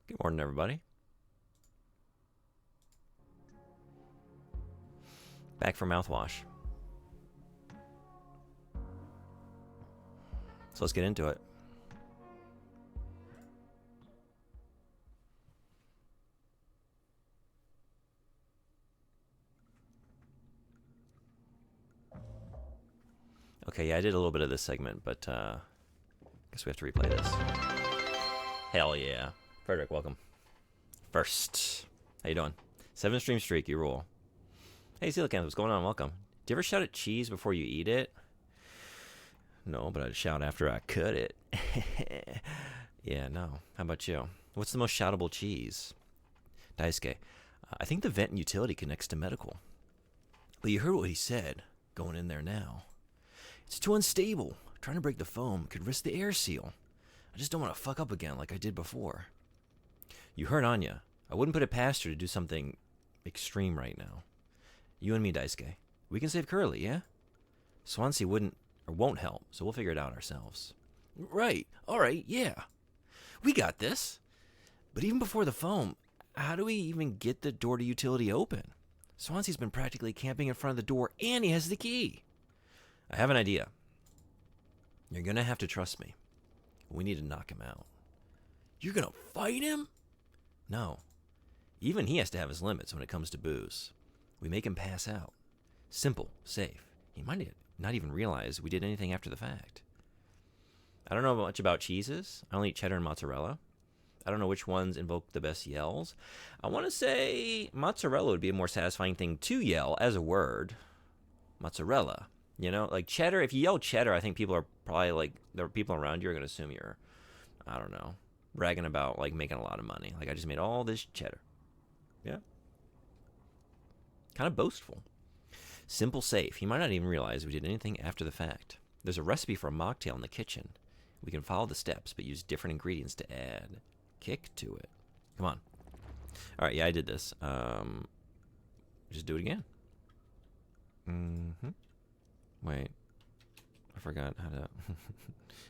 Good morning, everybody. Back for mouthwash. So let's get into it. Okay, yeah, I did a little bit of this segment, but guess we have to replay this. Hell yeah. Frederick, welcome. First. How you doing? 7-stream streak, you rule. Hey, Coelacanth, what's going on? Welcome. Do you ever shout at cheese before you eat it? No, but I'd shout after I cut it. Yeah, no. How about you? What's the most shoutable cheese? Daisuke. I think the vent and utility connects to medical. But you heard what he said. Going in there now. It's too unstable. Trying to break the foam could risk the air seal. I just don't want to fuck up again like I did before. You heard Anya. I wouldn't put it past her to do something extreme right now. You and me, Daisuke. We can save Curly, yeah? Swansea won't help, so we'll figure it out ourselves. Right. All right, yeah. We got this. But even before the foam, how do we even get the door to utility open? Swansea's been practically camping in front of the door, and he has the key. I have an idea. You're going to have to trust me. We need to knock him out. You're going to fight him? No. Even he has to have his limits when it comes to booze. We make him pass out. Simple, safe. He might not even realize we did anything after the fact. I don't know much about cheeses. I only eat cheddar and mozzarella. I don't know which ones invoke the best yells. I want to say mozzarella would be a more satisfying thing to yell as a word. Mozzarella. You know, like cheddar, if you yell cheddar, I think people are probably like, there are people around you are going to assume you're, I don't know, bragging about like making a lot of money. Like I just made all this cheddar. Yeah. Kind of boastful. Simple, safe. He might not even realize we did anything after the fact. There's a recipe for a mocktail in the kitchen. We can follow the steps, but use different ingredients to add kick to it. Come on. All right, yeah, I did this. Just do it again. Mm-hmm. Wait. I forgot how to...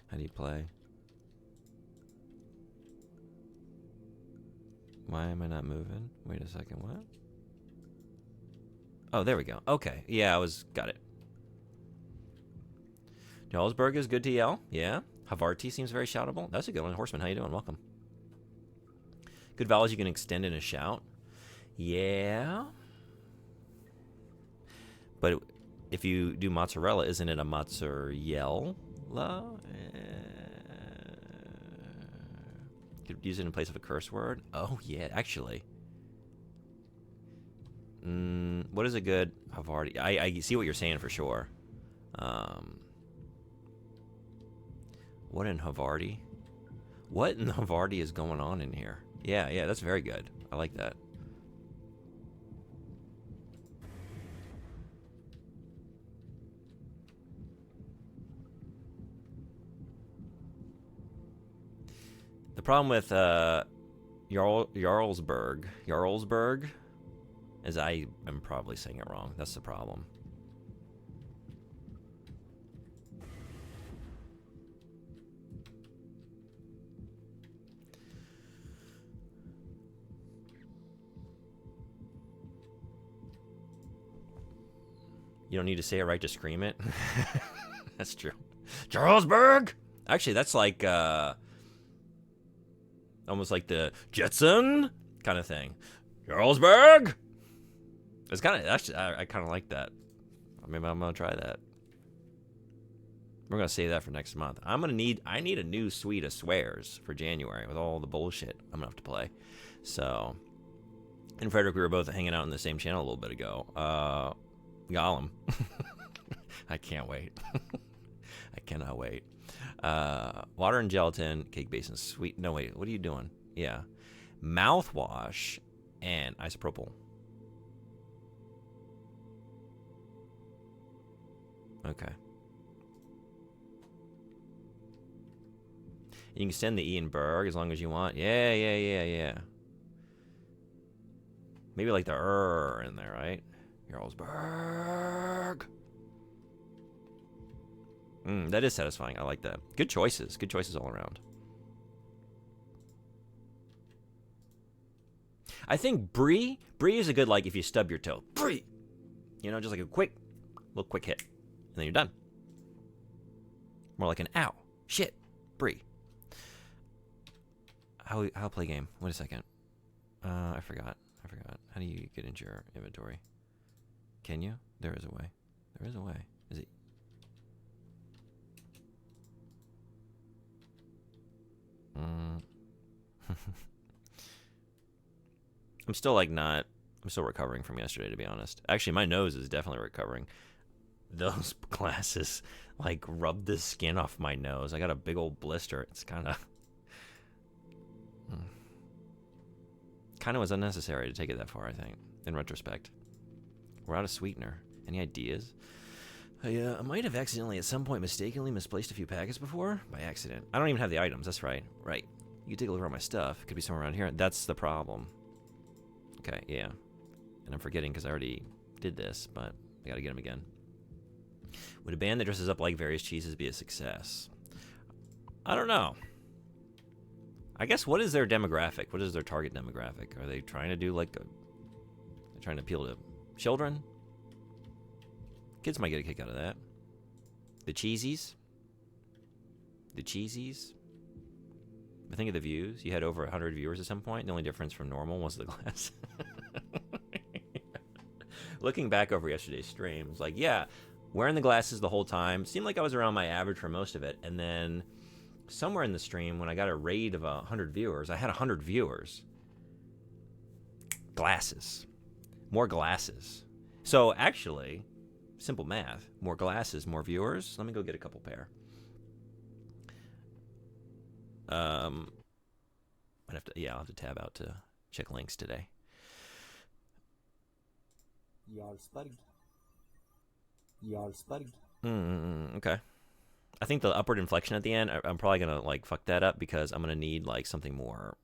how do you play? Why am I not moving? Wait a second, what? Oh, there we go. Okay. Yeah, got it. Jarlsberg is good to yell. Yeah. Havarti seems very shoutable. That's a good one. Horseman, how you doing? Welcome. Good vowels you can extend in a shout. Yeah. But if you do mozzarella, isn't it a mozzarella? Could use it in place of a curse word. Oh, yeah, actually. What is a good Havarti? I see what you're saying for sure. What in Havarti? What in Havarti is going on in here? Yeah, that's very good. I like that. The problem with Jarlsberg, is I am probably saying it wrong. That's the problem. You don't need to say it right to scream it. That's true. Jarlsberg! Actually, that's like, almost like the Jetson kind of thing. Jarlsberg! It's kind of, actually, I kind of like that. Maybe I'm going to try that. We're going to save that for next month. I need a new suite of swears for January with all the bullshit I'm going to have to play. So, and Frederick, we were both hanging out in the same channel a little bit ago. Gollum. I can't wait. I cannot wait. Water and gelatin, cake base and sweet. No, wait. What are you doing? Yeah. Mouthwash and isopropyl. Okay. You can extend the E in Berg as long as you want. Yeah. Maybe like the in there, right? Jarlsberg. That is satisfying. I like that. Good choices. Good choices all around. I think brie is a good, like, if you stub your toe. Brie! You know, just like a little quick hit. And then you're done. More like an ow. Shit. Brie. How play game? Wait a second. I forgot. How do you get into your inventory? Can you? There is a way. Is it? I'm still recovering from yesterday, to be honest. Actually, my nose is definitely recovering. Those glasses, like, rubbed the skin off my nose. I got a big old blister. It's kind of was unnecessary to take it that far, I think, in retrospect. We're out of sweetener. Any ideas? I might have accidentally at some point mistakenly misplaced a few packets before. By accident. I don't even have the items. That's right. Right. You can take a look around my stuff. It could be somewhere around here. That's the problem. Okay, yeah. And I'm forgetting because I already did this, but I gotta get them again. Would a band that dresses up like various cheeses be a success? I don't know. I guess, what is their demographic? What is their target demographic? Are they trying to do like they're trying to appeal to children? Kids might get a kick out of that. The cheesies. I think of the views. You had over 100 viewers at some point. The only difference from normal was the glass. Looking back over yesterday's stream, it was like, yeah, wearing the glasses the whole time. Seemed like I was around my average for most of it. And then somewhere in the stream, when I got a raid of 100 viewers, I had 100 viewers. Glasses. More glasses. So actually, simple math. More glasses, more viewers. Let me go get a couple pair. I'll have to tab out to check links today. Okay. I think the upward inflection at the end, I'm probably gonna like fuck that up because I'm gonna need like something more,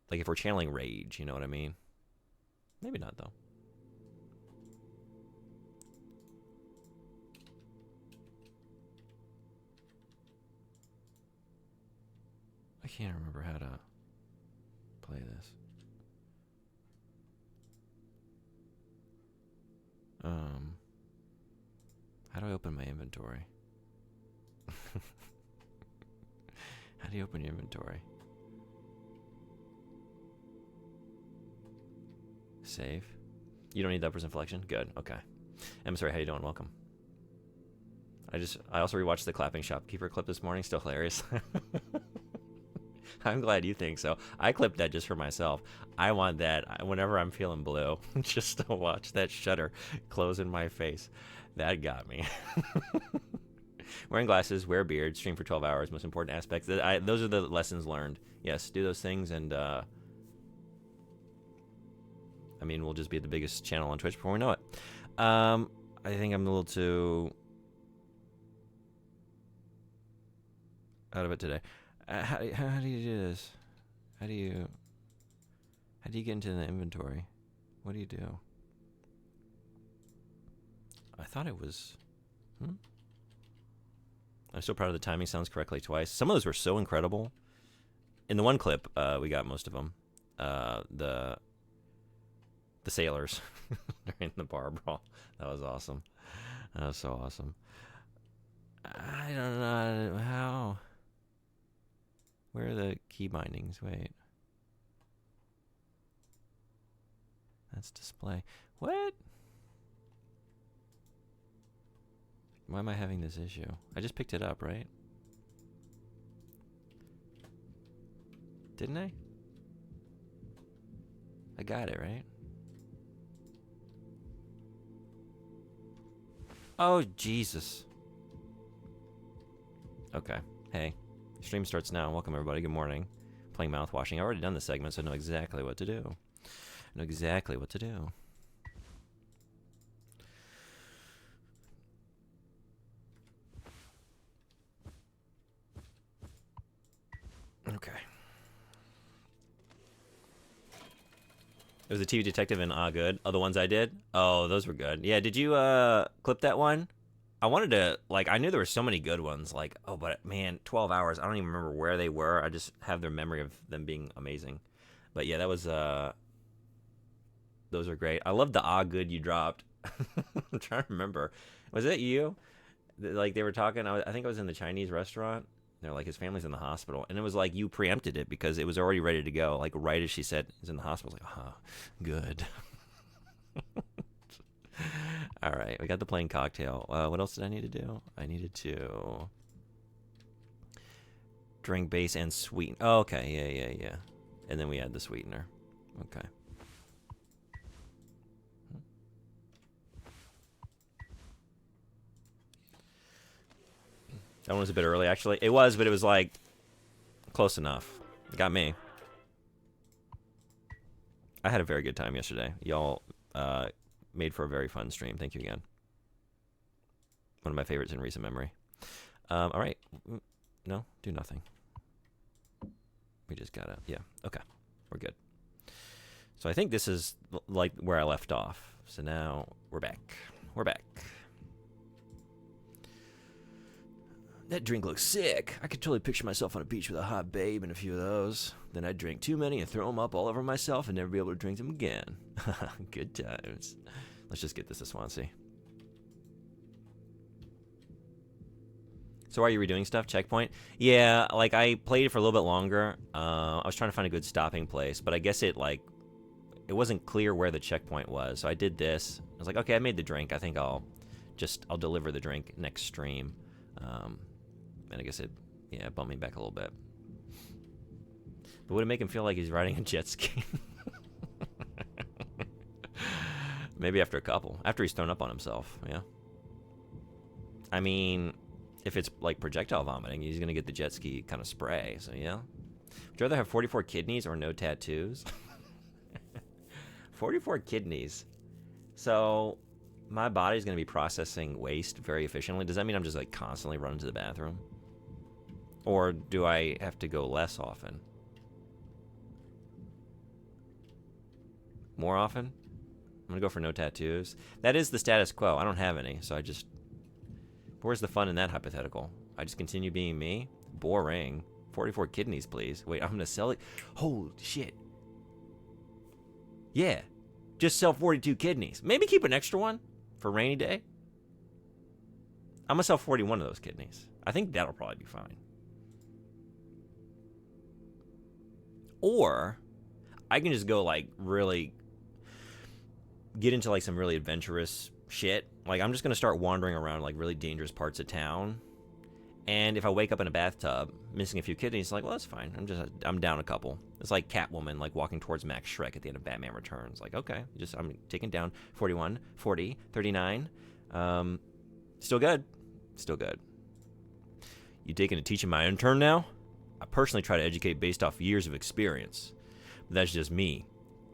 like if we're channeling rage, you know what I mean? Maybe not though. I can't remember how to play this. How do I open my inventory? How do you open your inventory? Save. You don't need that upwards inflection? Good, okay. I'm sorry, how you doing? Welcome. I also rewatched the Clapping Shopkeeper clip this morning, still hilarious. I'm glad you think so. I clipped that just for myself. I want that whenever I'm feeling blue, just to watch that shutter close in my face. That got me. Wearing glasses, wear a beard, stream for 12 hours, most important aspects. Those are the lessons learned. Yes, do those things, and I mean, we'll just be the biggest channel on Twitch before we know it. I think I'm a little too out of it today. How do you do this? How do you get into the inventory? What do you do? I thought it was... I'm so proud of the timing. Sounds correctly twice. Some of those were so incredible. In the one clip, we got most of them. The sailors during the bar brawl. That was awesome. That was so awesome. I don't know how... Where are the key bindings? Wait. That's display. What? Why am I having this issue? I just picked it up, right? Didn't I? I got it, right? Oh, Jesus. Okay. Hey. Stream starts now. Welcome, everybody. Good morning. Playing Mouthwashing. I've already done the segment, so I know exactly what to do. Okay. It was a TV detective and good. Oh, the ones I did? Oh, those were good. Yeah, did you clip that one? I wanted to, like, I knew there were so many good ones. Like, oh, but man, 12 hours. I don't even remember where they were. I just have their memory of them being amazing. But yeah, that was Those are great. I love the good you dropped. I'm trying to remember. Was it you? Like they were talking. I think I was in the Chinese restaurant. They're like, his family's in the hospital, and it was like you preempted it because it was already ready to go. Like right as she said he's in the hospital, I was like, good. All right, we got the plain cocktail. What else did I need to do? I needed to drink base and sweeten. Oh, okay, yeah. And then we add the sweetener. Okay. That one was a bit early, actually. It was, but it was like close enough. It got me. I had a very good time yesterday. Y'all made for a very fun stream. Thank you again. One of my favorites in recent memory. All right. No, do nothing. We just gotta, yeah. Okay, we're good. So I think this is like where I left off. So now we're back. We're back. That drink looks sick. I could totally picture myself on a beach with a hot babe and a few of those. Then I'd drink too many and throw them up all over myself and never be able to drink them again. Good times. Let's just get this to Swansea. So are you redoing stuff? Checkpoint? Yeah, like I played it for a little bit longer. I was trying to find a good stopping place, but I guess it wasn't clear where the checkpoint was. So I did this. I was like, okay, I made the drink. I think I'll deliver the drink next stream. And I guess it bumped me back a little bit. But would it make him feel like he's riding a jet ski? Maybe after a couple. After he's thrown up on himself, yeah. I mean, if it's like projectile vomiting, he's going to get the jet ski kind of spray, so yeah. Would you rather have 44 kidneys or no tattoos? 44 kidneys. So my body's going to be processing waste very efficiently. Does that mean I'm just like constantly running to the bathroom? Or do I have to go less often? More often? I'm going to go for no tattoos. That is the status quo. I don't have any, so I just... Where's the fun in that hypothetical? I just continue being me? Boring. 44 kidneys, please. Wait, I'm going to sell it? Holy shit. Yeah. Just sell 42 kidneys. Maybe keep an extra one for a rainy day. I'm going to sell 41 of those kidneys. I think that'll probably be fine. Or I can just go like really get into like some really adventurous shit. Like I'm just going to start wandering around like really dangerous parts of town. And if I wake up in a bathtub missing a few kidneys, like, well, that's fine. I'm down a couple. It's like Catwoman like walking towards Max Schreck at the end of Batman Returns. Like, okay, I'm taking down 41, 40, 39. Still good. Still good. You taking a teaching my intern now? I personally try to educate based off years of experience. But that's just me,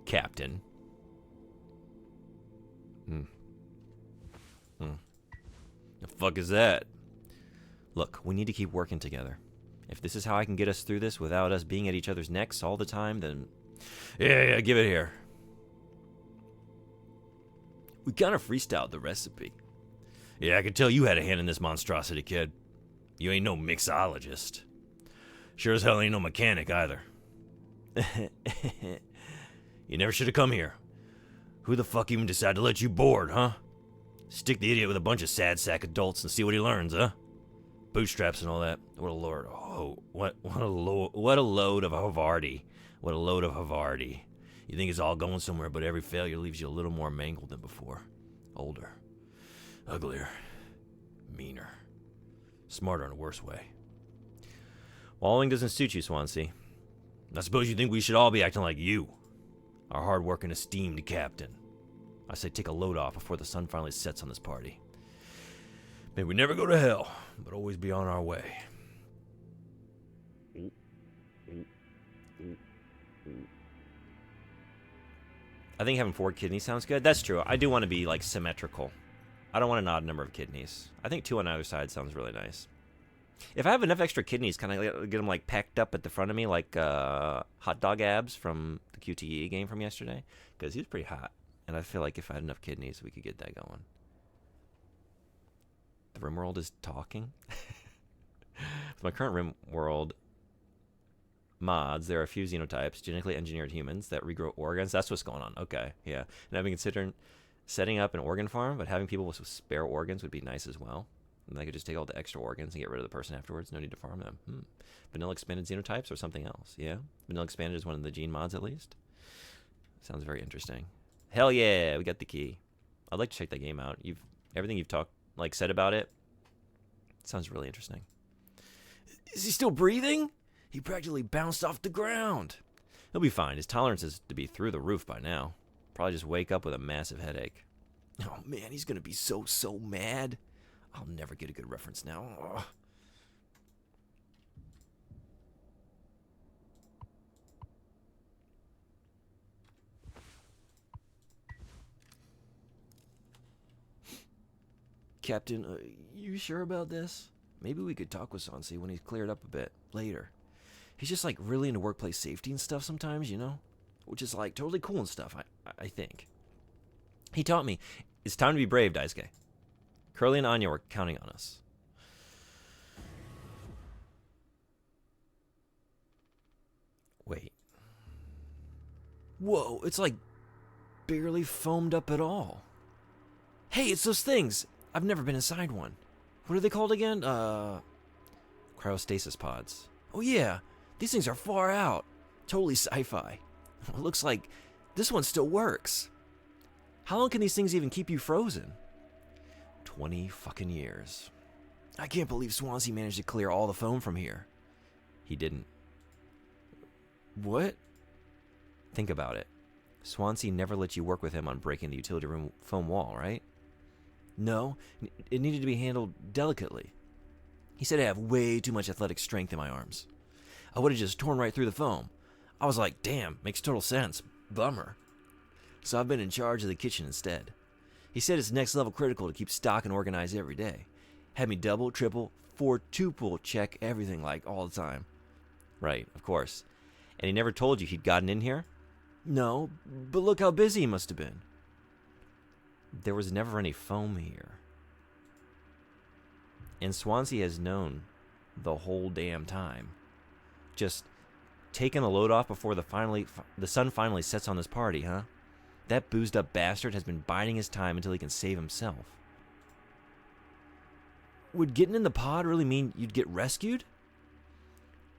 Captain. The fuck is that? Look, we need to keep working together. If this is how I can get us through this without us being at each other's necks all the time, then... Yeah, give it here. We kind of freestyled the recipe. Yeah, I could tell you had a hand in this monstrosity, kid. You ain't no mixologist. Sure as hell ain't no mechanic either. You never should have come here. Who the fuck even decided to let you board, huh? Stick the idiot with a bunch of sad sack adults and see what he learns, huh? Bootstraps and all that. What a lord. Oh, what a load of Havarti. What a load of Havarti. You think it's all going somewhere, but every failure leaves you a little more mangled than before. Older. Uglier. Meaner. Smarter in a worse way. Walling doesn't suit you, Swansea. I suppose you think we should all be acting like you. Our hard-working, esteemed captain. I say take a load off before the sun finally sets on this party. May we never go to hell, but always be on our way. I think having 4 kidneys sounds good. That's true. I do want to be, like, symmetrical. I don't want an odd number of kidneys. I think 2 on either side sounds really nice. If I have enough extra kidneys, can I get them, like, packed up at the front of me like hot dog abs from the QTE game from yesterday? Because he was pretty hot. And I feel like if I had enough kidneys, we could get that going. The RimWorld is talking. With my current RimWorld, mods, there are a few xenotypes, genetically engineered humans, that regrow organs. That's what's going on. Okay, yeah. And I've been considering setting up an organ farm, but having people with spare organs would be nice as well. And I could just take all the extra organs and get rid of the person afterwards. No need to farm them. Vanilla expanded xenotypes or something else? Yeah? Vanilla expanded is one of the gene mods at least? Sounds very interesting. Hell yeah, we got the key. I'd like to check that game out. Everything you've said about it sounds really interesting. Is he still breathing? He practically bounced off the ground. He'll be fine. His tolerance is to be through the roof by now. Probably just wake up with a massive headache. Oh man, he's gonna be so mad. I'll never get a good reference now. Ugh. Captain, you sure about this? Maybe we could talk with Sansi when he's cleared up a bit later. He's just like really into workplace safety and stuff sometimes, you know? Which is like totally cool and stuff, I think. He taught me, it's time to be brave, Daisuke. Curly and Anya were counting on us. Wait. Whoa, it's like barely foamed up at all. Hey, it's those things. I've never been inside one. What are they called again? Cryostasis pods. Oh yeah, these things are far out. Totally sci-fi. It looks like this one still works. How long can these things even keep you frozen? 20 fucking years. I can't believe Swansea managed to clear all the foam from here. He didn't. What? Think about it. Swansea never let you work with him on breaking the utility room foam wall, right? No, it needed to be handled delicately. He said I have way too much athletic strength in my arms. I would have just torn right through the foam. I was like, damn, makes total sense. Bummer. So I've been in charge of the kitchen instead. He said it's next level critical to keep stock and organized every day. Had me double, triple, quadruple check everything like all the time. Right, of course. And he never told you he'd gotten in here? No, but look how busy he must have been. There was never any foam here. And Swansea has known the whole damn time. Just taking the load off before the sun finally sets on this party, huh? That boozed up bastard has been biding his time until he can save himself. Would getting in the pod really mean you'd get rescued?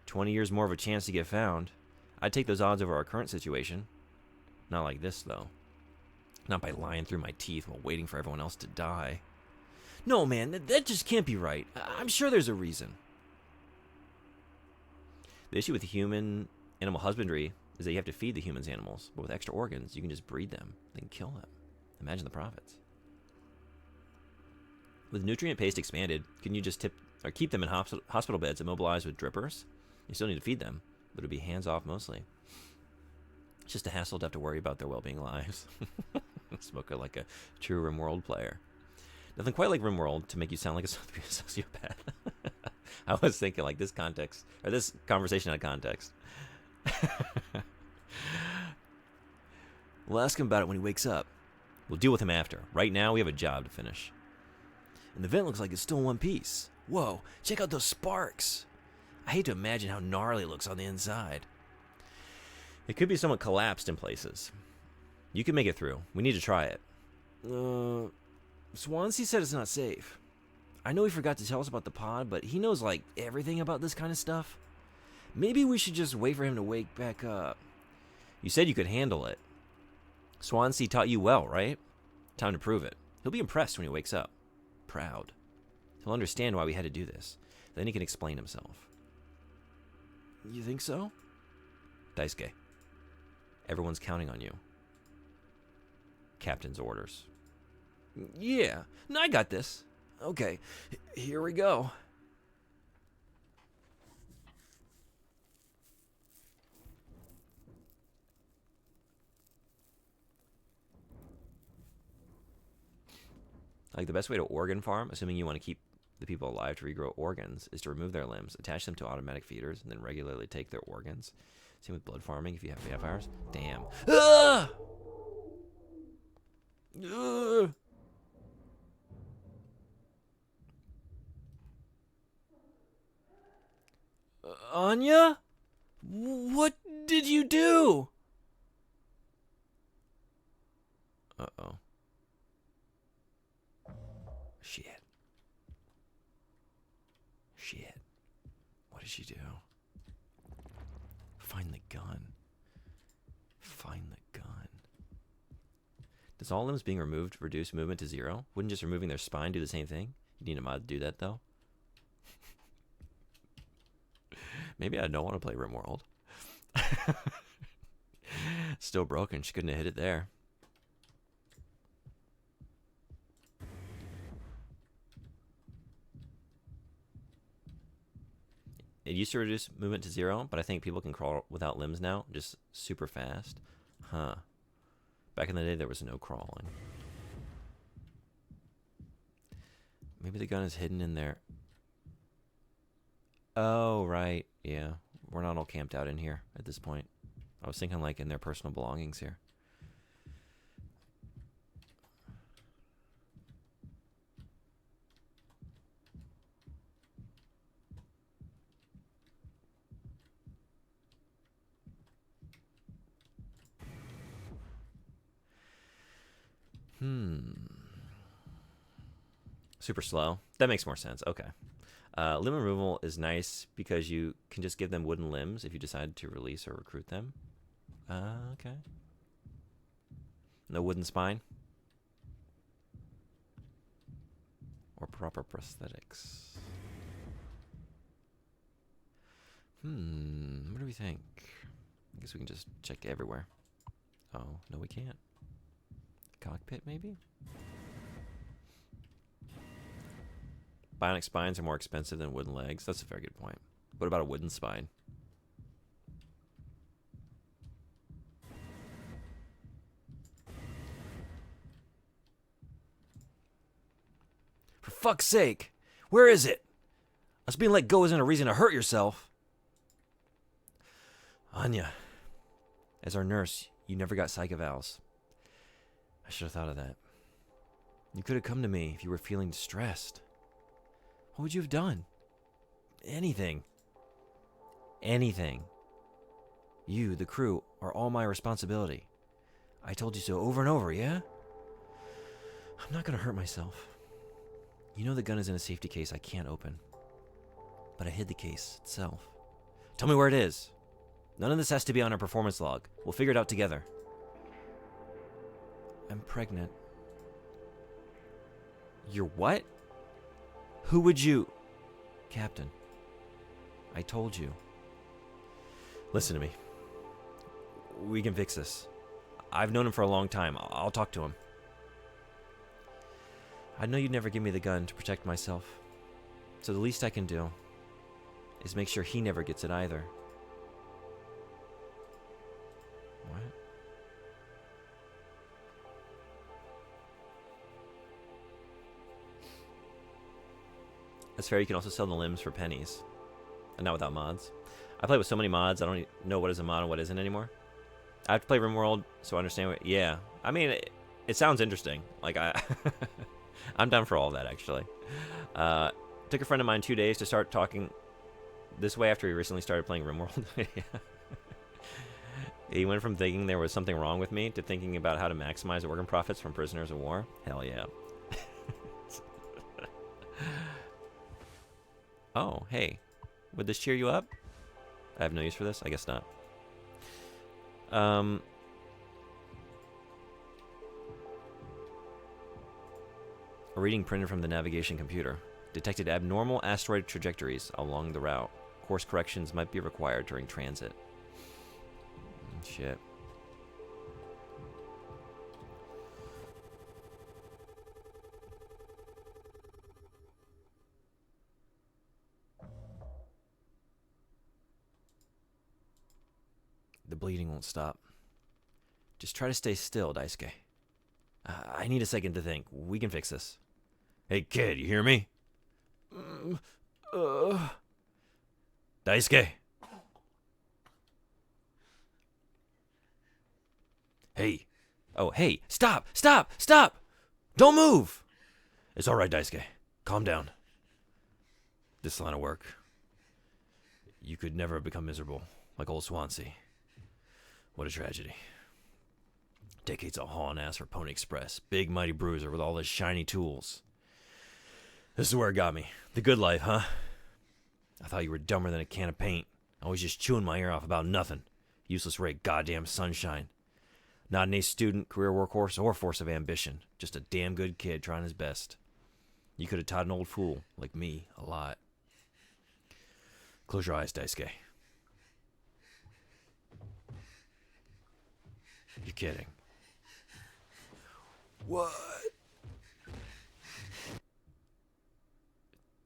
20 years more of a chance to get found. I'd take those odds over our current situation. Not like this, though. Not by lying through my teeth while waiting for everyone else to die. No, man, that just can't be right. I'm sure there's a reason. The issue with human animal husbandry is that you have to feed the humans animals, but with extra organs, you can just breed them, then kill them. Imagine the profits. With nutrient paste expanded, can you just keep them in hospital beds immobilized with drippers? You still need to feed them, but it'll be hands-off mostly. It's just a hassle to have to worry about their well-being lives. Smoker like a true RimWorld player. Nothing quite like RimWorld to make you sound like a sociopath. I was thinking like this context, or this conversation out of context. We'll ask him about it when he wakes up. We'll deal with him after. Right now, we have a job to finish. And the vent looks like it's still in one piece. Whoa, check out those sparks. I hate to imagine how gnarly it looks on the inside. It could be somewhat collapsed in places. You can make it through. We need to try it. Swansea said it's not safe. I know he forgot to tell us about the pod, but he knows, like, everything about this kind of stuff. Maybe we should just wait for him to wake back up. You said you could handle it. Swansea taught you well, right? Time to prove it. He'll be impressed when he wakes up. Proud. He'll understand why we had to do this. Then he can explain himself. You think so? Daisuke. Everyone's counting on you. Captain's orders. Yeah. No, I got this. Okay. Here we go. Like the best way to organ farm, assuming you want to keep the people alive to regrow organs, is to remove their limbs, attach them to automatic feeders, and then regularly take their organs. Same with blood farming if you have vampires. Damn. Ah! Anya? What did you do? Uh-oh. Shit. Shit. What did she do? Find the gun. Find the gun. Does all limbs being removed reduce movement to 0? Wouldn't just removing their spine do the same thing? You need a mod to do that, though. Maybe I don't want to play RimWorld. Still broken. She couldn't have hit it there. It used to reduce movement to 0, but I think people can crawl without limbs now, just super fast. Huh. Back in the day, there was no crawling. Maybe the gun is hidden in there. Oh, right. Yeah. We're not all camped out in here at this point. I was thinking like in their personal belongings here. Super slow. That makes more sense. Okay. Limb removal is nice because you can just give them wooden limbs if you decide to release or recruit them. Okay. No wooden spine? Or proper prosthetics? What do we think? I guess we can just check everywhere. Oh, no we can't. Cockpit, maybe? Bionic spines are more expensive than wooden legs. That's a very good point. What about a wooden spine? For fuck's sake! Where is it? Us being let go isn't a reason to hurt yourself. Anya, as our nurse, you never got psych evals. I should have thought of that. You could have come to me if you were feeling distressed. What would you have done? Anything. Anything. You, the crew, are all my responsibility. I told you so over and over, yeah? I'm not gonna hurt myself. You know the gun is in a safety case I can't open. But I hid the case itself. Tell me where it is. None of this has to be on our performance log. We'll figure it out together. I'm pregnant. You're what? Who would you... Captain, I told you. Listen to me. We can fix this. I've known him for a long time. I'll talk to him. I know you'd never give me the gun to protect myself. So the least I can do is make sure he never gets it either. What? That's fair. You can also sell the limbs for pennies. And not without mods. I play with so many mods, I don't know what is a mod and what isn't anymore. I have to play RimWorld, so I understand what... Yeah. I mean, it sounds interesting. Like, I'm down for all of that, actually. Took a friend of mine 2 days to start talking this way after he recently started playing RimWorld. He went from thinking there was something wrong with me to thinking about how to maximize organ profits from prisoners of war. Hell yeah. Oh, hey. Would this cheer you up? I have no use for this? I guess not. A reading printed from the navigation computer. Detected abnormal asteroid trajectories along the route. Course corrections might be required during transit. Shit. The bleeding won't stop. Just try to stay still, Daisuke. I need a second to think. We can fix this. Hey, kid, you hear me? Daisuke? Hey. Oh, hey. Stop! Stop! Stop! Don't move! It's alright, Daisuke. Calm down. This line of work. You could never become miserable like old Swansea. What a tragedy. Decades of hauling ass for Pony Express. Big mighty bruiser with all his shiny tools. This is where it got me. The good life, huh? I thought you were dumber than a can of paint. Always just chewing my ear off about nothing. Useless ray goddamn sunshine. Not an ace student, career workhorse, or force of ambition. Just a damn good kid trying his best. You could have taught an old fool, like me, a lot. Close your eyes, Daisuke. You're kidding. What?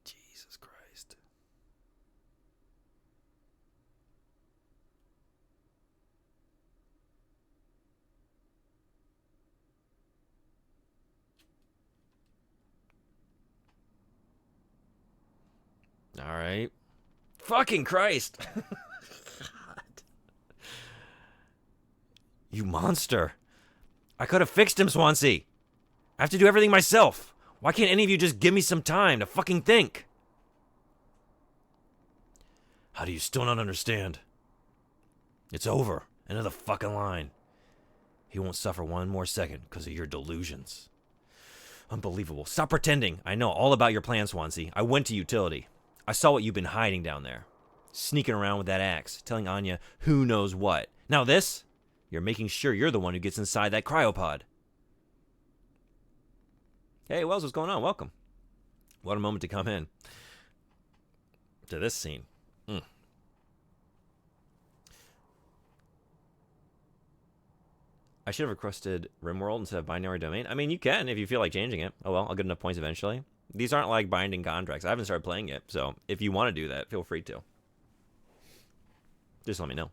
Jesus Christ. All right. Fucking Christ. You monster. I could have fixed him, Swansea. I have to do everything myself. Why can't any of you just give me some time to fucking think? How do you still not understand? It's over. End of the fucking line. He won't suffer one more second because of your delusions. Unbelievable. Stop pretending. I know all about your plan, Swansea. I went to utility. I saw what you've been hiding down there. Sneaking around with that axe, telling Anya who knows what. Now this? You're making sure you're the one who gets inside that cryopod. Hey, Wells, what's going on? Welcome. What a moment to come in to this scene. I should have requested RimWorld instead of binary domain. I mean, you can if you feel like changing it. Oh, well, I'll get enough points eventually. These aren't like binding contracts. I haven't started playing yet, so if you want to do that, feel free to. Just let me know.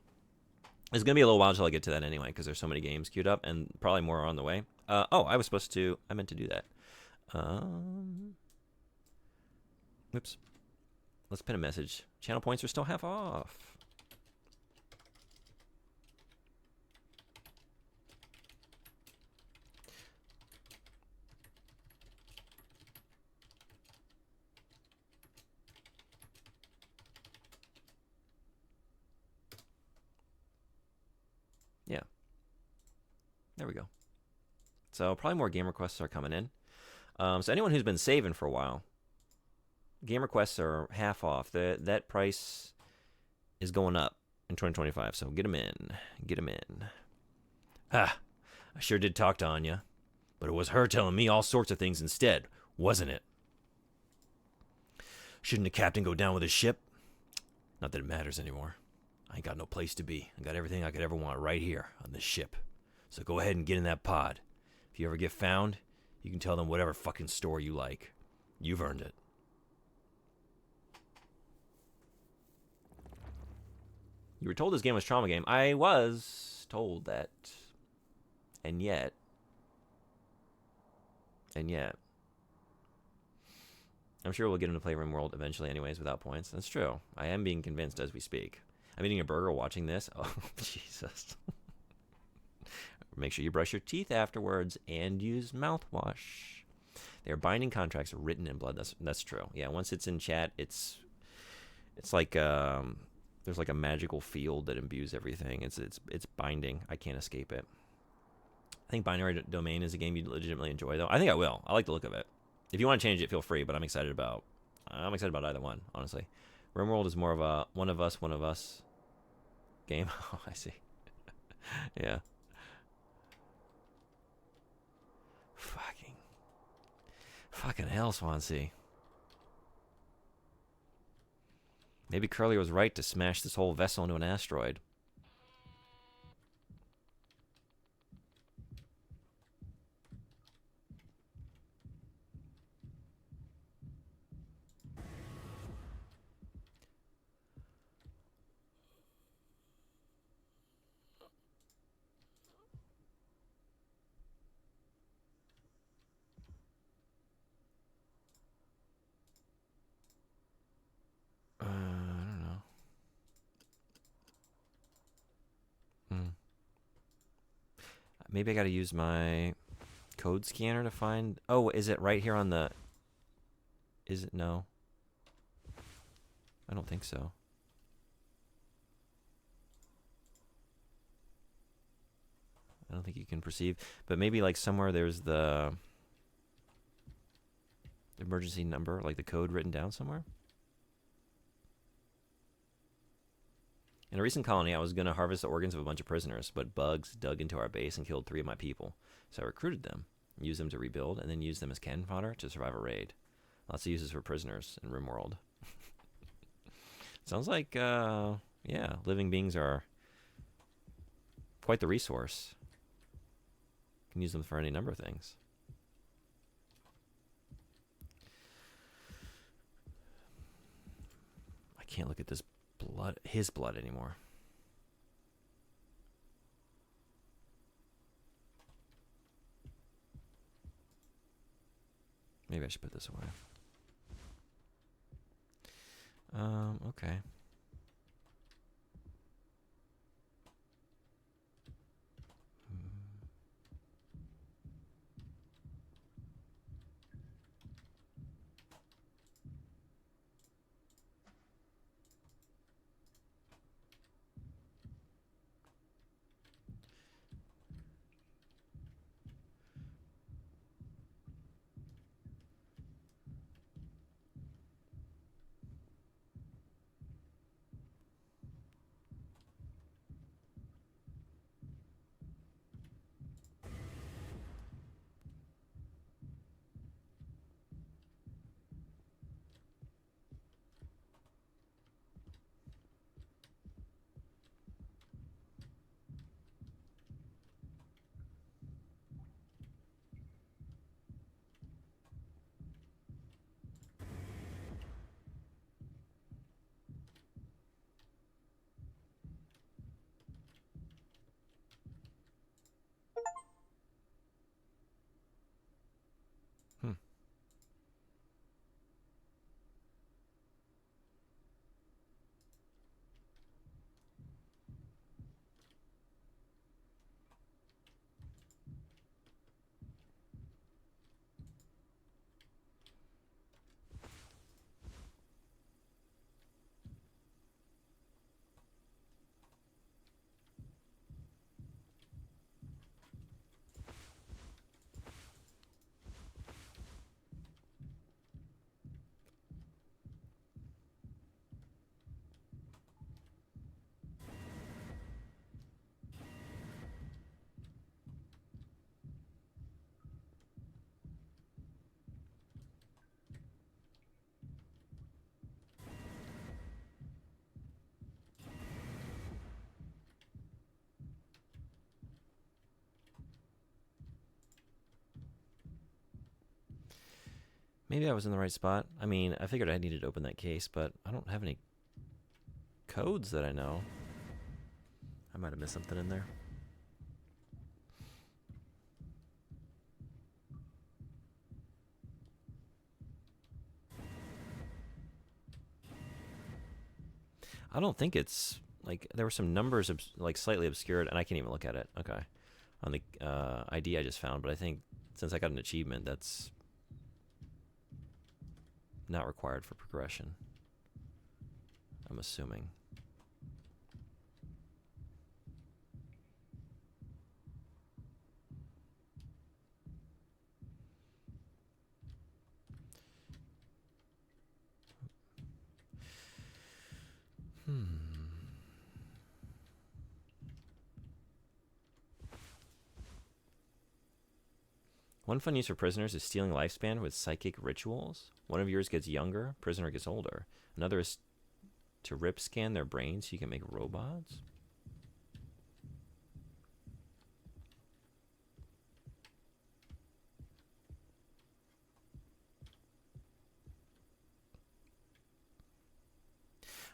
It's going to be a little while until I get to that anyway, because there's so many games queued up, and probably more are on the way. I meant to do that. Oops. Let's pin a message. Channel points are still half off. Yeah. There we go. So probably more game requests are coming in. So anyone who's been saving for a while, game requests are half off. That price is going up in 2025, so get them in. Get them in. I sure did talk to Anya, but it was her telling me all sorts of things instead, wasn't it? Shouldn't the captain go down with his ship? Not that it matters anymore. I ain't got no place to be. I got everything I could ever want right here on this ship. So go ahead and get in that pod. If you ever get found, you can tell them whatever fucking story you like. You've earned it. You were told this game was a trauma game. I was told that. And yet. I'm sure we'll get into Playroom World eventually anyways without points. That's true. I am being convinced as we speak. I'm eating a burger watching this. Oh, Jesus. Make sure you brush your teeth afterwards and use mouthwash. They're binding contracts written in blood. That's true. Yeah, once it's in chat, it's like there's like a magical field that imbues everything. It's binding. I can't escape it. I think Binary Domain is a game you'd legitimately enjoy, though. I think I will. I like the look of it. If you want to change it, feel free. But I'm excited about either one, honestly. RimWorld is more of a one of us game. Oh, I see. Yeah. Fucking hell, Swansea. Maybe Curly was right to smash this whole vessel into an asteroid. I don't know. Maybe I gotta use my code scanner to find... Oh, is it right here on the... Is it? No. I don't think so. I don't think you can perceive. But maybe like somewhere there's the emergency number, like the code written down somewhere. In a recent colony, I was going to harvest the organs of a bunch of prisoners, but bugs dug into our base and killed 3 of my people. So I recruited them, used them to rebuild, and then used them as cannon fodder to survive a raid. Lots of uses for prisoners in RimWorld. Sounds like, yeah, living beings are quite the resource. You can use them for any number of things. I can't look at this blood, his blood anymore. Maybe I should put this away. Okay. Maybe I was in the right spot. I mean, I figured I needed to open that case, but I don't have any codes that I know. I might have missed something in there. I don't think it's like there were some numbers like slightly obscured, and I can't even look at it. Okay, on the ID I just found, but I think since I got an achievement, that's not required for progression. I'm assuming. One fun use for prisoners is stealing lifespan with psychic rituals. One of yours gets younger, prisoner gets older. Another is to rip scan their brains so you can make robots.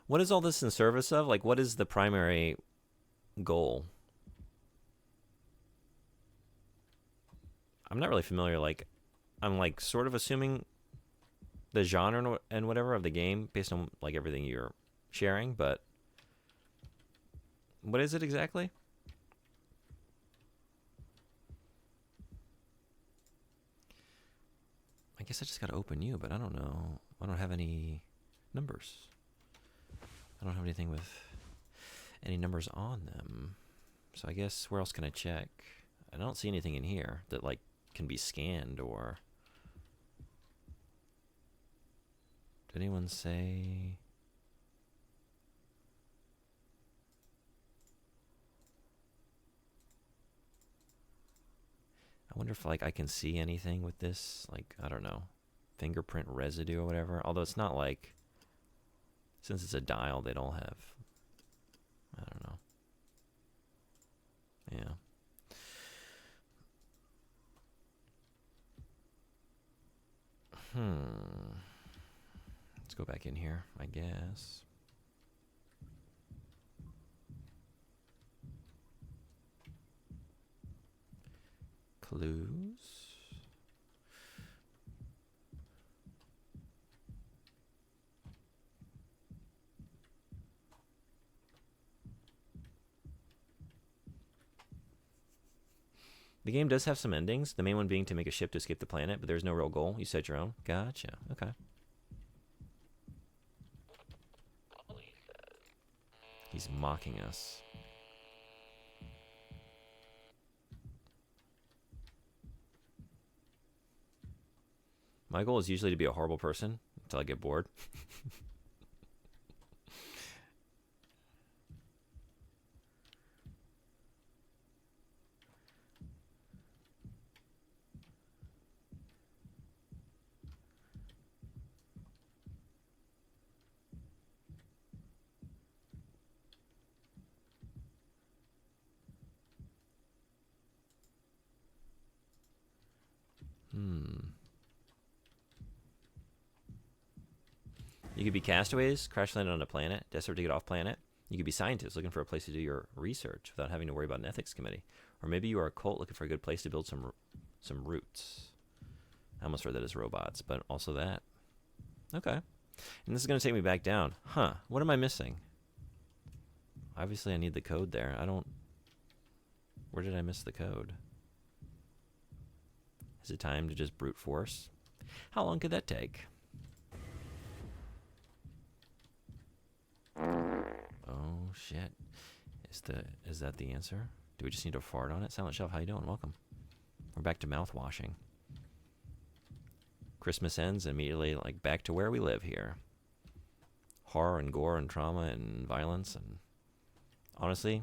What is all this in service of? Like, what is the primary goal? I'm not really familiar. Like, I'm like sort of assuming the genre and whatever of the game based on like everything you're sharing, but what is it exactly? I guess I just gotta open you, but I don't know. I don't have any numbers. I don't have anything with any numbers on them. So I guess where else can I check? I don't see anything in here that, like, can be scanned or... Did anyone say... I wonder if, like, I can see anything with this, like, I don't know, fingerprint residue or whatever. Although it's not like, since it's a dial, they'd all have, I don't know. Yeah. Let's go back in here, I guess. Clues. The game does have some endings, the main one being to make a ship to escape the planet, but there's no real goal. You set your own. Gotcha. Okay. He's mocking us. My goal is usually to be a horrible person until I get bored. You could be castaways, crash landed on a planet, desperate to get off planet. You could be scientists looking for a place to do your research without having to worry about an ethics committee. Or maybe you are a cult looking for a good place to build some roots. I almost read that as robots, but also that. Okay. And this is going to take me back down. Huh. What am I missing? Obviously, I need the code there. I don't... Where did I miss the code? Is it time to just brute force? How long could that take? Oh, shit. Is that the answer? Do we just need to fart on it? Silent Shelf, how you doing? Welcome. We're back to mouthwashing. Christmas ends immediately, like, back to where we live here. Horror and gore and trauma and violence. And honestly,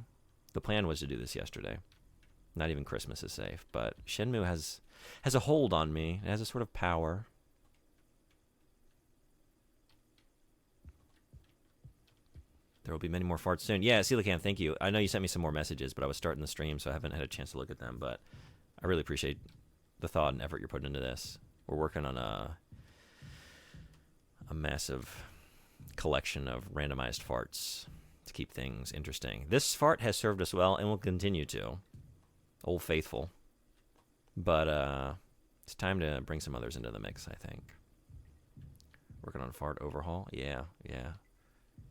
the plan was to do this yesterday. Not even Christmas is safe, but Shenmue has a hold on me. It has a sort of power. There will be many more farts soon. Yeah, Coelacanth, thank you. I know you sent me some more messages, but I was starting the stream, so I haven't had a chance to look at them. But I really appreciate the thought and effort you're putting into this. We're working on a massive collection of randomized farts to keep things interesting. This fart has served us well and will continue to. Old faithful. But it's time to bring some others into the mix, I think. Working on fart overhaul. Yeah.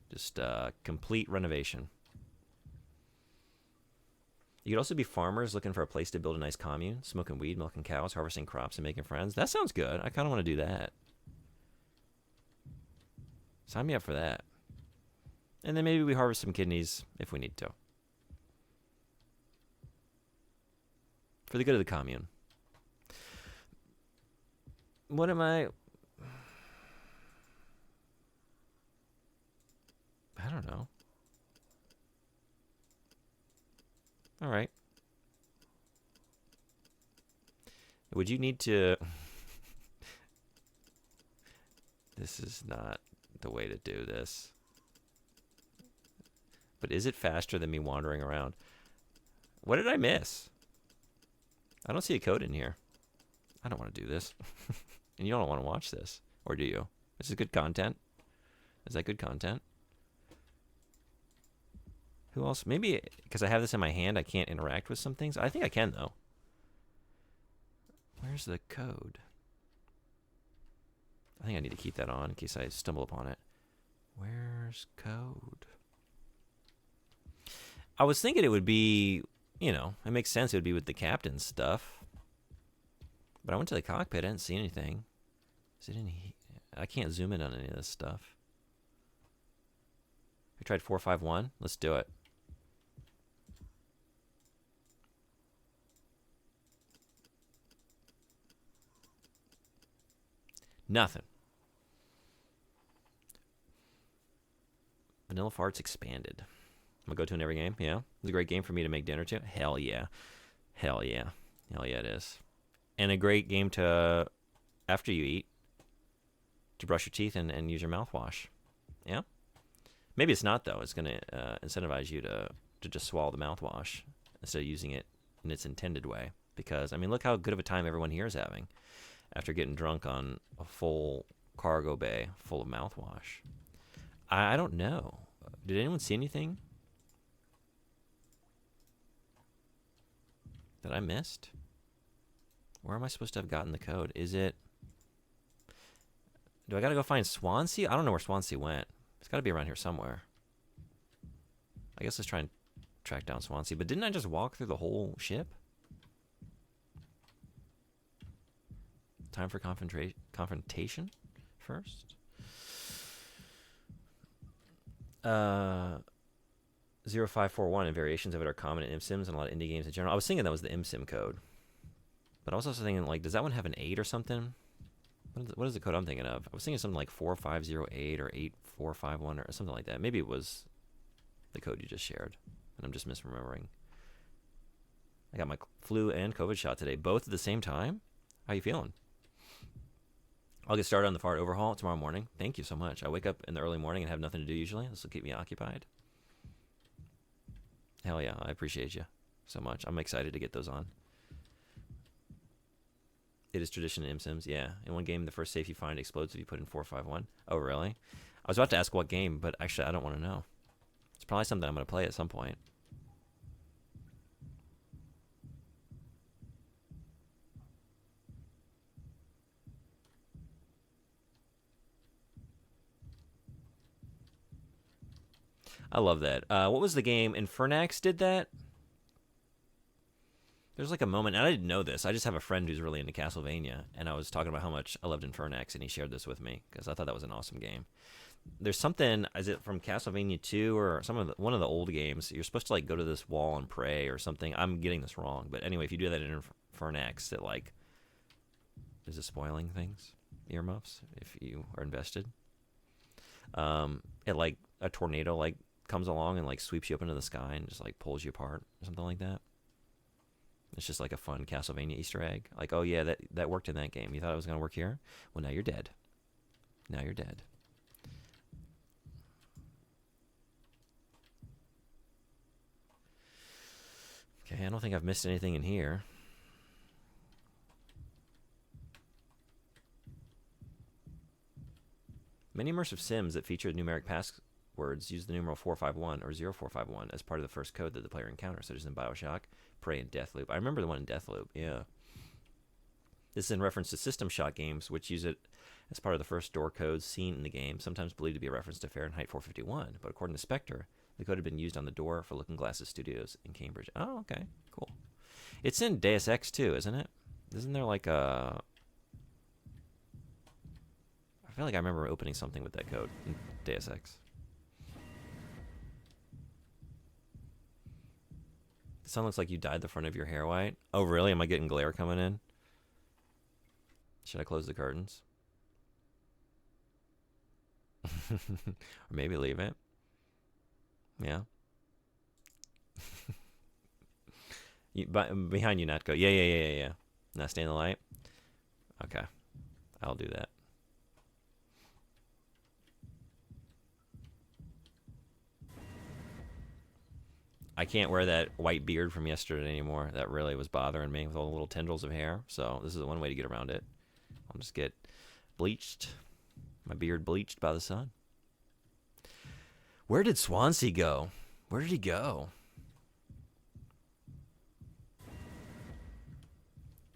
Just complete renovation. You could also be farmers looking for a place to build a nice commune, smoking weed, milking cows, harvesting crops, and making friends. That sounds good. I kind of want to do that. Sign me up for that. And then maybe we harvest some kidneys if we need to. For the good of the commune. What am I... I don't know. All right. Would you need to... This is not the way to do this. But is it faster than me wandering around? What did I miss? I don't see a code in here. I don't want to do this. And you don't want to watch this. Or do you? This is good content. Is that good content? Who else? Maybe because I have this in my hand, I can't interact with some things. I think I can, though. Where's the code? I think I need to keep that on in case I stumble upon it. Where's code? I was thinking it would be, you know, it makes sense it would be with the captain's stuff. But I went to the cockpit, I didn't see anything. Is it in here? I can't zoom in on any of this stuff. We tried 451. Let's do it. Nothing. Vanilla Farts expanded. I'm gonna go to in every game. Yeah, it's a great game for me to make dinner to. Hell yeah, hell yeah, hell yeah, it is. And a great game to after you eat to brush your teeth and use your mouthwash. Yeah. Maybe it's not though. It's gonna incentivize you to just swallow the mouthwash instead of using it in its intended way. Because I mean, look how good of a time everyone here is having after getting drunk on a full cargo bay full of mouthwash. I don't know. Did anyone see anything that I missed? Where am I supposed to have gotten the code? Is it... Do I gotta go find Swansea? I don't know where Swansea went. It's gotta be around here somewhere. I guess let's try and track down Swansea. But didn't I just walk through the whole ship? Time for confrontation first. 0541 and variations of it are common in MSIMs and a lot of indie games in general. I was thinking that was the MSIM code. But I was also thinking, like, does that one have an 8 or something? What is the code I'm thinking of? I was thinking something like 4508 or 8451 or something like that. Maybe it was the code you just shared, and I'm just misremembering. I got my flu and COVID shot today, both at the same time. How you feeling? I'll get started on the fart overhaul tomorrow morning. Thank you so much. I wake up in the early morning and have nothing to do usually. This will keep me occupied. Hell yeah, I appreciate you so much. I'm excited to get those on. It is tradition in MSIMs, yeah. In one game, the first safe you find explodes if you put in 451. Oh, really? I was about to ask what game, but actually I don't want to know. It's probably something I'm going to play at some point. I love that. What was the game? Infernax did that? There's like a moment, and I didn't know this. I just have a friend who's really into Castlevania, and I was talking about how much I loved Infernax, and he shared this with me because I thought that was an awesome game. There's something, is it from Castlevania 2 or one of the old games? You're supposed to like go to this wall and pray or something. I'm getting this wrong, but anyway, if you do that in Infernax, it like, is it spoiling things? Earmuffs, if you are invested. It like a tornado like comes along and like sweeps you up into the sky and just like pulls you apart or something like that. It's just like a fun Castlevania Easter egg. Like, oh yeah, that worked in that game. You thought it was going to work here? Well, now you're dead. Now you're dead. Okay, I don't think I've missed anything in here. Many immersive sims that feature numeric passwords use the numeral 451 or 0451 as part of the first code that the player encounters, such as in BioShock, Prey, and Deathloop. I remember the one in Deathloop, yeah. This is in reference to System Shock games, which use it as part of the first door codes seen in the game, sometimes believed to be a reference to Fahrenheit 451. But according to Spectre, the code had been used on the door for Looking Glasses Studios in Cambridge. Oh, okay, cool. It's in Deus Ex too, isn't it? Isn't there like a... I feel like I remember opening something with that code in Deus Ex. The sun looks like you dyed the front of your hair white. Oh, really? Am I getting glare coming in? Should I close the curtains? Or maybe leave it. Yeah. Behind you, Natko. Yeah. Not stay in the light? Okay. I'll do that. I can't wear that white beard from yesterday anymore. That really was bothering me with all the little tendrils of hair. So this is one way to get around it. I'll just get bleached. My beard bleached by the sun. Where did Swansea go? Where did he go?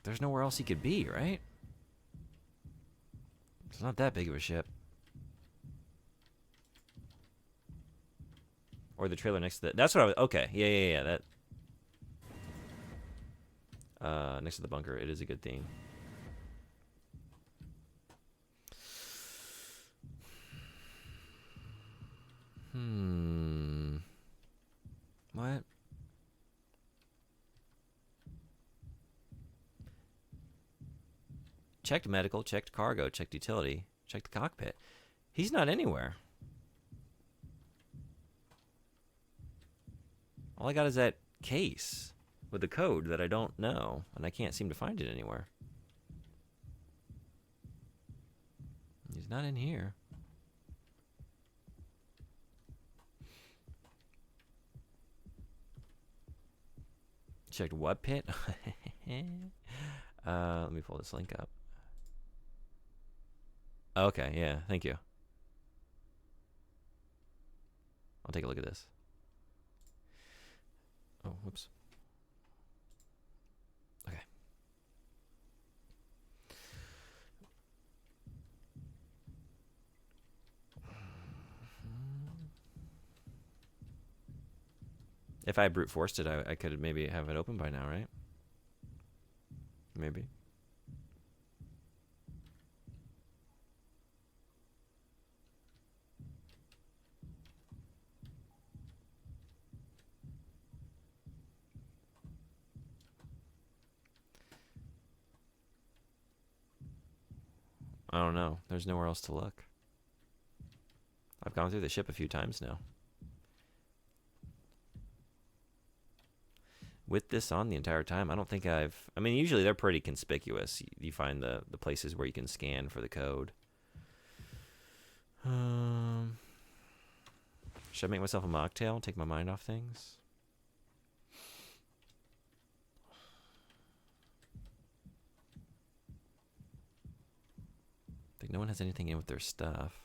There's nowhere else he could be, right? It's not that big of a ship. Or the trailer next to that. That's what I was... Okay. Yeah. That... next to the bunker. It is a good theme. What? checked medical, checked cargo, checked utility, checked the cockpit. He's not anywhere. All I got is that case with the code that I don't know, and I can't seem to find it anywhere. He's not in here. Checked what pit? Let me pull this link up. Okay, yeah, thank you. I'll take a look at this. Oh, whoops. Okay. If I brute forced it, I could maybe have it open by now, right? Maybe. I don't know. There's nowhere else to look. I've gone through the ship a few times now. With this on the entire time, I don't think I mean, usually they're pretty conspicuous. You find the places where you can scan for the code. Should I make myself a mocktail? Take my mind off things? I think no one has anything in with their stuff.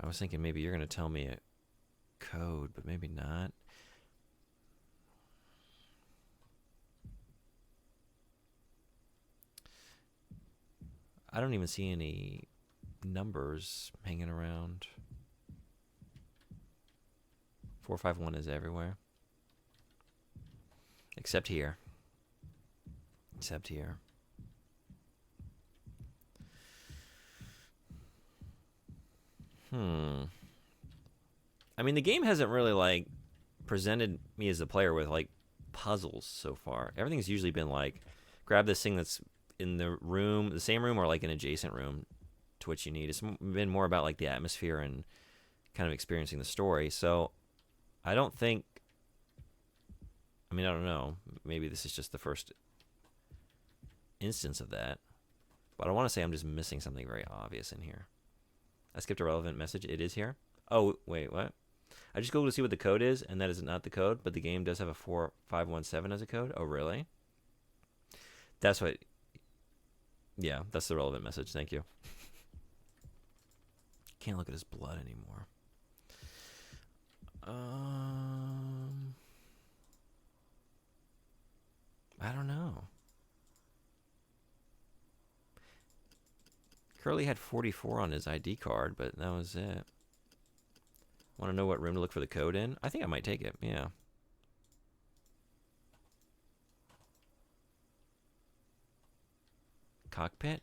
I was thinking maybe you're going to tell me a code, but maybe not. I don't even see any numbers hanging around. 451 is everywhere. Except here. Except here. I mean, the game hasn't really, like, presented me as a player with, like, puzzles so far. Everything's usually been, like, grab this thing that's in the room, the same room or, like, an adjacent room to what you need. It's been more about, like, the atmosphere and kind of experiencing the story. So, I don't think... I mean, I don't know. Maybe this is just the first instance of that. But I want to say I'm just missing something very obvious in here. I skipped a relevant message. It is here. Oh, wait, what? I just go to see what the code is, and that is not the code, but the game does have a 4517 as a code. Oh, really? That's what... Yeah, that's the relevant message. Thank you. Can't look at his blood anymore. I don't know. Curly had 44 on his ID card, but that was it. Want to know what room to look for the code in? I think I might take it, yeah. Cockpit?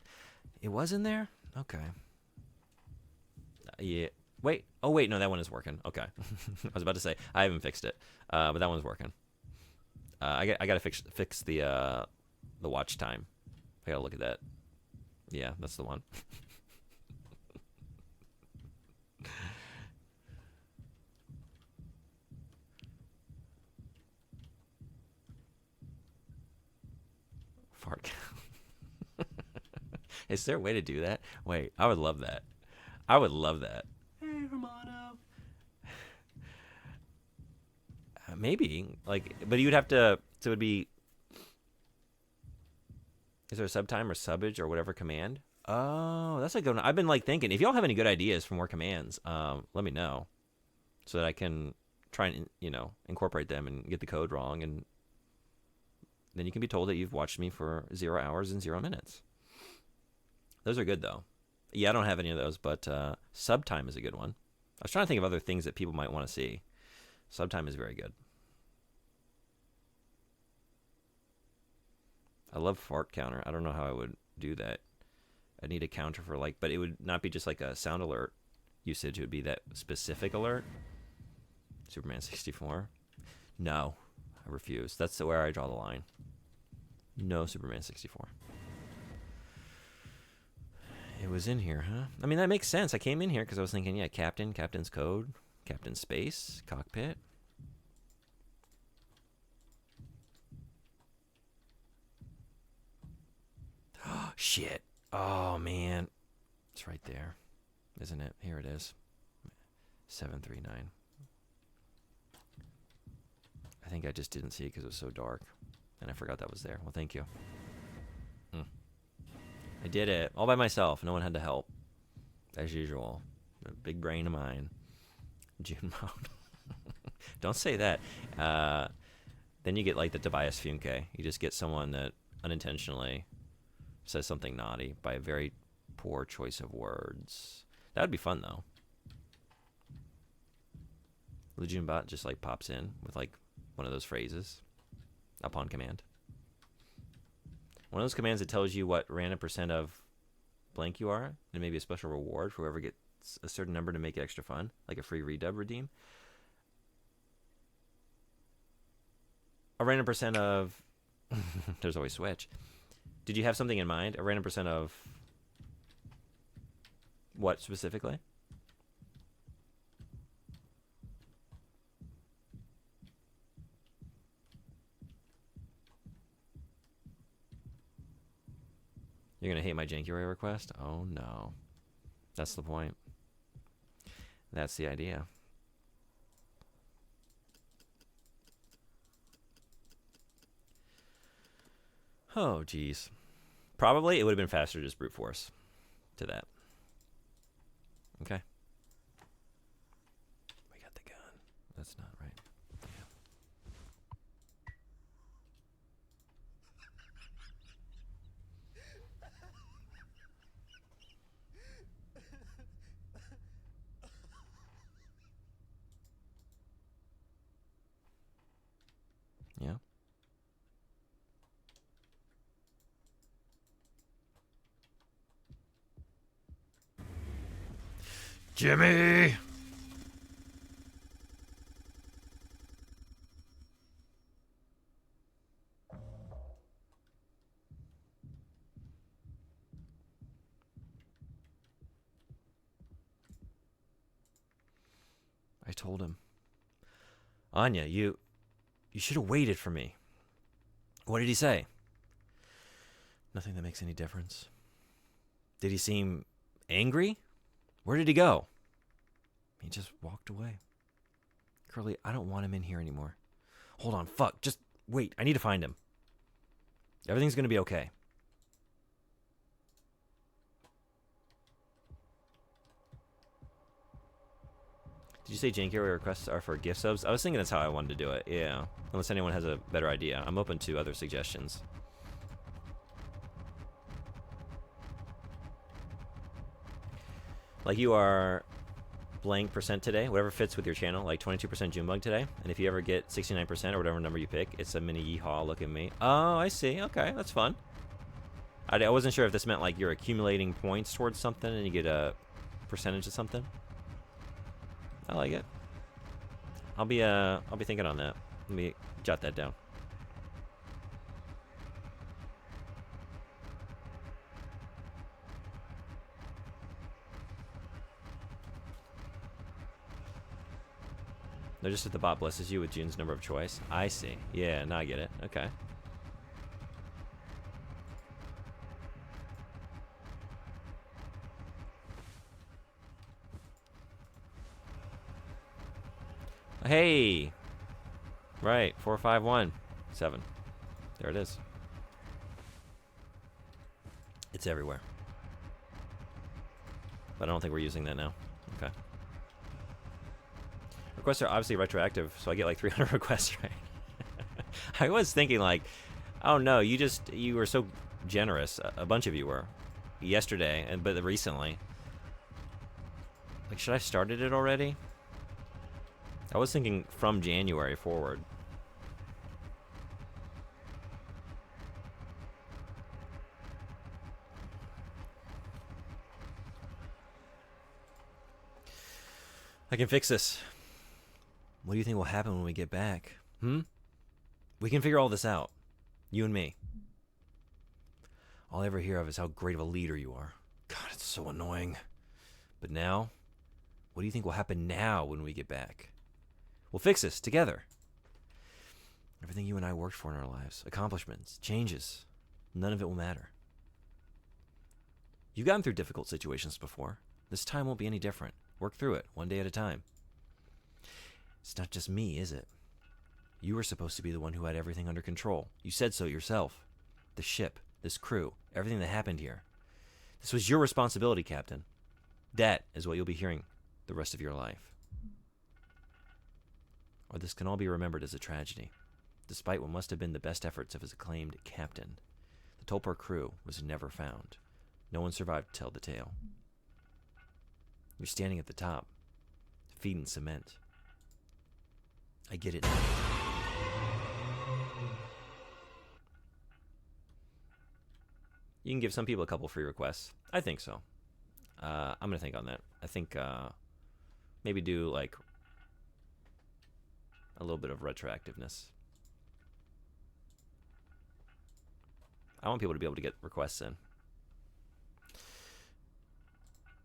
It was in there? Okay. Yeah. Wait. Oh, wait. No, that one is working. Okay. I was about to say, I haven't fixed it. But that one's working. I got to fix the watch time. I got to look at that. Yeah, that's the one. Fart. Is there a way to do that? Wait, I would love that. I would love that. Hey, Romano. Maybe, like, but you'd have to. So it would be. Is there a subtime or subbage or whatever command? Oh, that's a good one. I've been like thinking. If y'all have any good ideas for more commands, let me know, so that I can try and incorporate them and get the code wrong, and then you can be told that you've watched me for 0 hours and 0 minutes. Those are good though. Yeah, I don't have any of those, but subtime is a good one. I was trying to think of other things that people might want to see. Subtime is very good. I love fart counter. I don't know how I would do that. I'd need a counter for but it would not be just like a sound alert. usage, it would be that specific alert. Superman 64. No, I refuse. That's where I draw the line. No Superman 64. It was in here, huh? I mean, that makes sense. I came in here because I was thinking, yeah, Captain, Captain's Code, Captain Space, Cockpit. Shit. Oh, man. It's right there, isn't it? Here it is. 739. I think I just didn't see it because it was so dark. And I forgot that was there. Well, thank you. I did it all by myself. No one had to help. As usual. A big brain of mine. June mode. Don't say that. Then you get like the Tobias Funke. You just get someone that unintentionally says something naughty by a very poor choice of words. That would be fun, though. Legion bot just like pops in with like one of those phrases upon command. One of those commands that tells you what random percent of blank you are, and maybe a special reward for whoever gets a certain number to make it extra fun, like a free redub redeem. A random percent of... There's always switch. Did you have something in mind? A random percent of... What specifically? You're going to hate my janky array request? Oh, no. That's the point. That's the idea. Oh, geez. Probably it would have been faster to just brute force to that. Okay. We got the gun. That's not right. Yeah. Jimmy! I told him. Anya, you should have waited for me. What did he say? Nothing that makes any difference. Did he seem angry? Where did he go? He just walked away. Curly, I don't want him in here anymore. Hold on, fuck. Just wait. I need to find him. Everything's going to be okay. Did you say Janky requests are for gift subs? I was thinking that's how I wanted to do it. Yeah. Unless anyone has a better idea. I'm open to other suggestions. Like you are blank percent today, whatever fits with your channel, like 22% Junebug today. And if you ever get 69% or whatever number you pick, it's a mini yeehaw, look at me. Oh, I see. Okay, that's fun. I wasn't sure if this meant like you're accumulating points towards something and you get a percentage of something. I like it. I'll be thinking on that. Let me jot that down. No, just that the bot blesses you with June's number of choice. I see. Yeah, now I get it. Okay. Hey! Right, 4517. There it is. It's everywhere. But I don't think we're using that now. Okay. Requests are obviously retroactive, so I get like 300 requests, right? I was thinking like, oh no, you were so generous. A bunch of you were. Yesterday, but recently. Like, should I have started it already? I was thinking from January forward. I can fix this. What do you think will happen when we get back? We can figure all this out. You and me. All I ever hear of is how great of a leader you are. God, it's so annoying. But now, what do you think will happen now when we get back? We'll fix this together. Everything you and I worked for in our lives, accomplishments, changes, none of it will matter. You've gotten through difficult situations before. This time won't be any different. Work through it, one day at a time. It's not just me, is it? You were supposed to be the one who had everything under control. You said so yourself. The ship, this crew, everything that happened here. This was your responsibility, Captain. That is what you'll be hearing the rest of your life. Or this can all be remembered as a tragedy. Despite what must have been the best efforts of his acclaimed captain, the Tulpar crew was never found. No one survived to tell the tale. You're standing at the top, feet in cement. I get it now. You can give some people a couple free requests. I think so. I'm going to think on that. I think maybe do like a little bit of retroactiveness. I want people to be able to get requests in.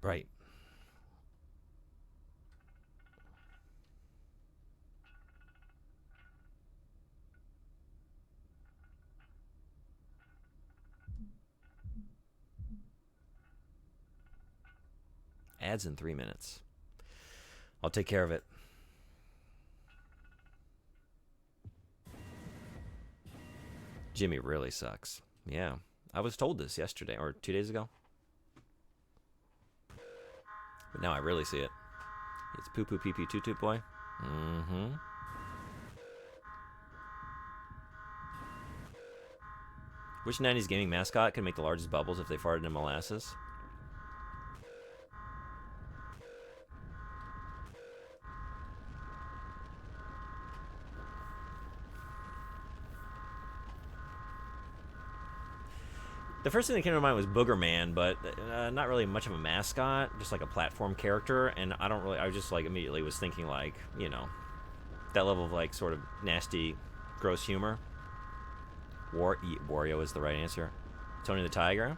Right. Ads in 3 minutes. I'll take care of it. Jimmy really sucks. Yeah. I was told this yesterday or 2 days ago. But now I really see it. It's poo poo pee pee toot toot boy. Mm-hmm. Which 90s gaming mascot can make the largest bubbles if they farted in molasses? The first thing that came to mind was Booger Man, but not really much of a mascot, just like a platform character. And I was just like immediately was thinking like, you know, that level of like sort of nasty, gross humor. Wario is the right answer. Tony the Tiger.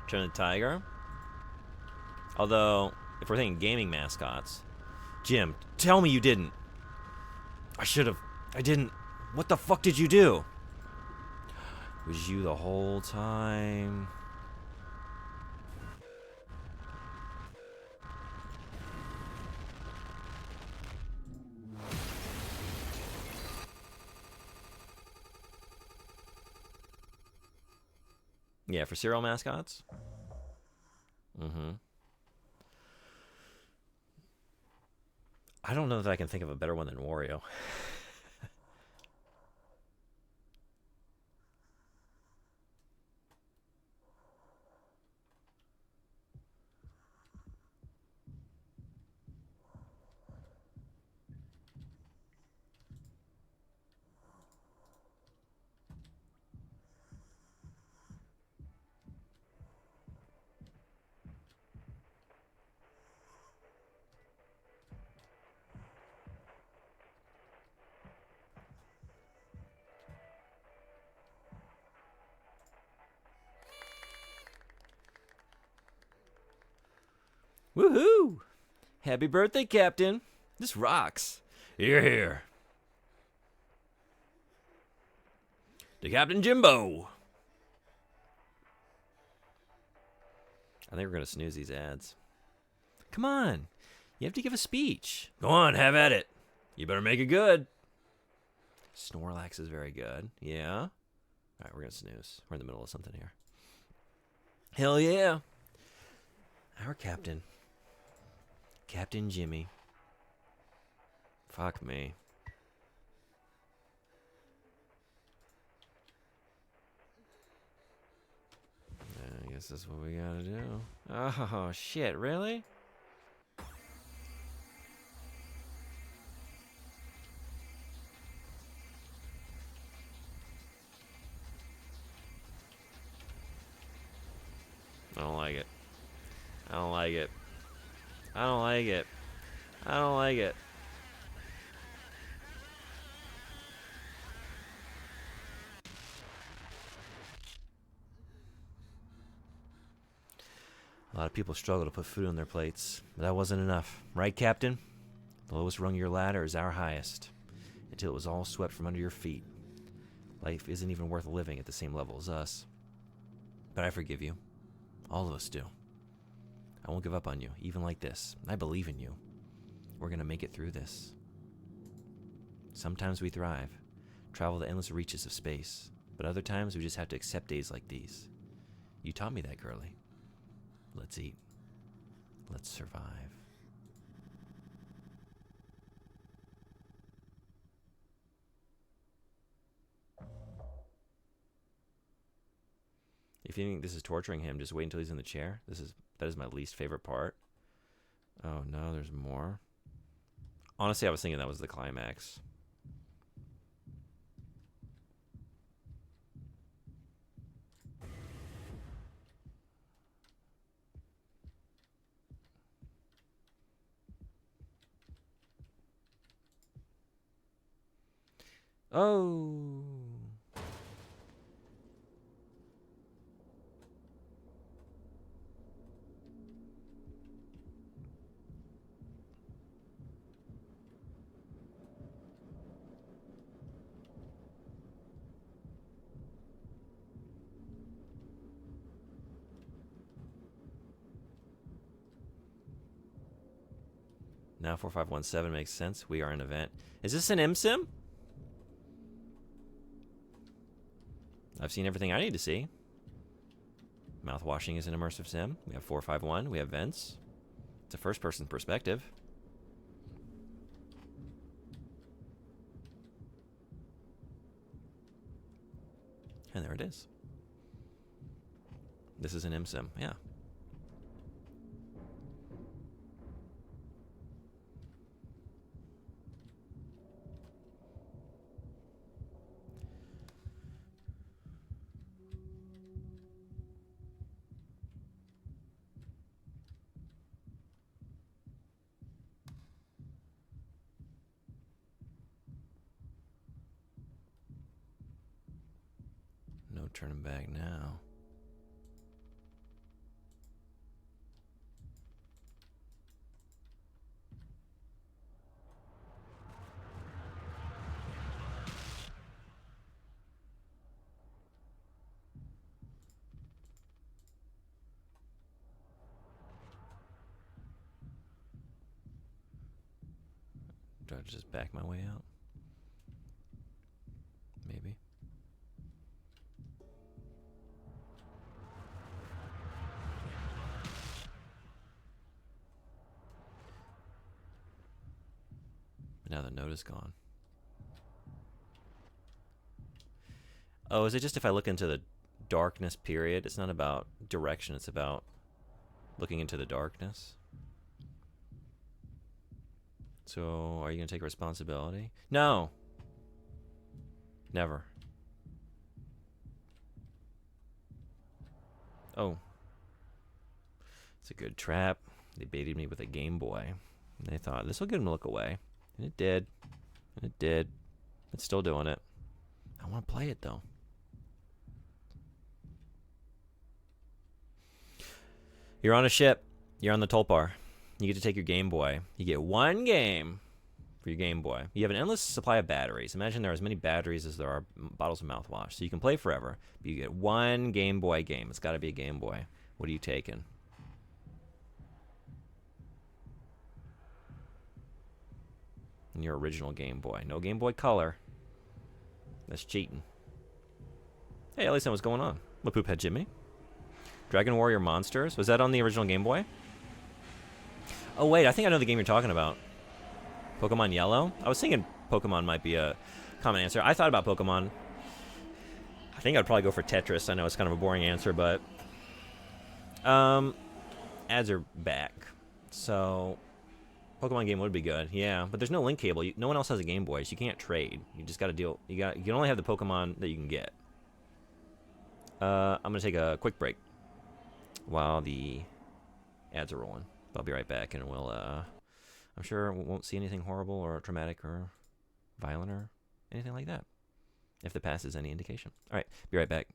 Tony the Tiger. Although, if we're thinking gaming mascots, Jim, tell me you didn't. I should have. I didn't. What the fuck did you do? It was you the whole time. Yeah, for cereal mascots? Mm-hmm. I don't know that I can think of a better one than Wario. Woohoo! Happy birthday, Captain. This rocks. You're here. To Captain Jimbo. I think we're going to snooze these ads. Come on. You have to give a speech. Go on, have at it. You better make it good. Snorlax is very good. Yeah. All right, we're going to snooze. We're in the middle of something here. Hell yeah. Our captain. Captain Jimmy. Fuck me. I guess that's what we gotta do. Oh, shit, really? I don't like it. I don't like it. I don't like it. I don't like it. A lot of people struggle to put food on their plates, but that wasn't enough. Right, Captain? The lowest rung of your ladder is our highest, until it was all swept from under your feet. Life isn't even worth living at the same level as us. But I forgive you. All of us do. I won't give up on you, even like this. I believe in you. We're going to make it through this. Sometimes we thrive, travel the endless reaches of space, but other times we just have to accept days like these. You taught me that, girlie. Let's eat. Let's survive. If you think this is torturing him, just wait until he's in the chair. That is my least favorite part. Oh no, there's more. Honestly, I was thinking that was the climax. Oh. Now 4517 makes sense. We are an event. Is this an MSIM? I've seen everything I need to see. Mouthwashing is an immersive sim. We have 451. We have vents. It's a first-person perspective. And there it is. This is an MSIM. Yeah. No turning back now. Do I just back my way out? Maybe. But now the note is gone. Oh, is it just if I look into the darkness period? It's not about direction, it's about looking into the darkness. So, are you going to take responsibility? No. Never. Oh. It's a good trap. They baited me with a Game Boy. And they thought, this will get him to look away. And it did. And it did. It's still doing it. I want to play it, though. You're on a ship. You're on the Tulpar. You get to take your Game Boy. You get one game for your Game Boy. You have an endless supply of batteries. Imagine there are as many batteries as there are bottles of mouthwash. So you can play forever, but you get one Game Boy game. It's got to be a Game Boy. What are you taking? And your original Game Boy. No Game Boy Color. That's cheating. Hey, at least know what's going on. What Poophead Jimmy? Dragon Warrior Monsters? Was that on the original Game Boy? Oh, wait, I think I know the game you're talking about. Pokemon Yellow? I was thinking Pokemon might be a common answer. I thought about Pokemon. I think I'd probably go for Tetris. I know it's kind of a boring answer, but... ads are back. So... Pokemon game would be good, yeah. But there's no link cable. No one else has a Game Boy, so you can't trade. You just got to deal... You can only have the Pokemon that you can get. I'm going to take a quick break while the ads are rolling. I'll be right back, and we'll I'm sure we won't see anything horrible or traumatic or violent or anything like that, if the past is any indication. All right, be right back.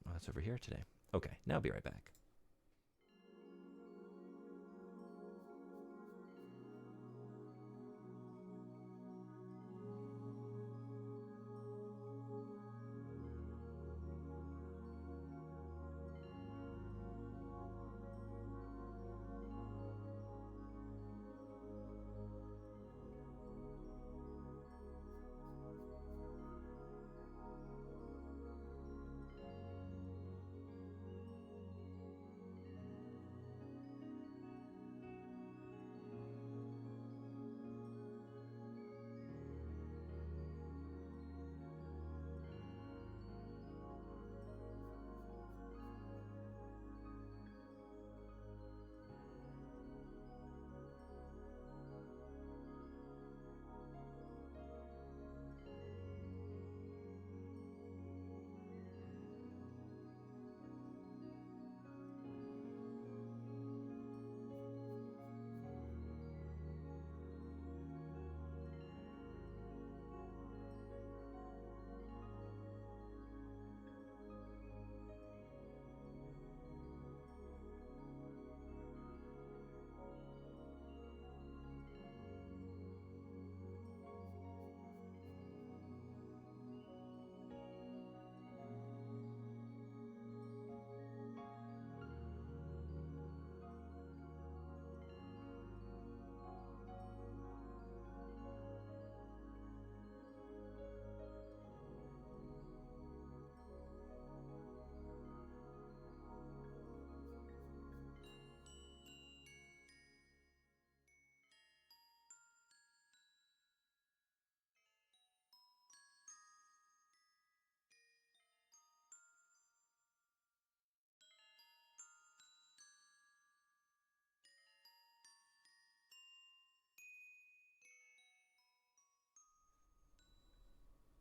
Oh, that's over here today. Okay, now I'll be right back.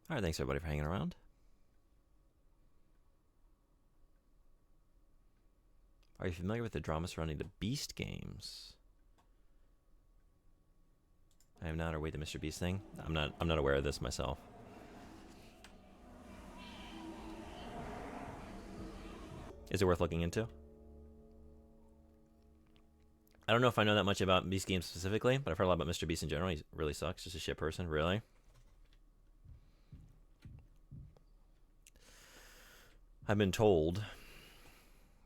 All right, thanks everybody for hanging around. Are you familiar with the drama surrounding the Beast games? I am not. Or wait, the Mr. Beast thing? I'm not aware of this myself. Is it worth looking into? I don't know if I know that much about Beast games specifically, but I've heard a lot about Mr. Beast in general. He really sucks. Just a shit person. Really? I've been told.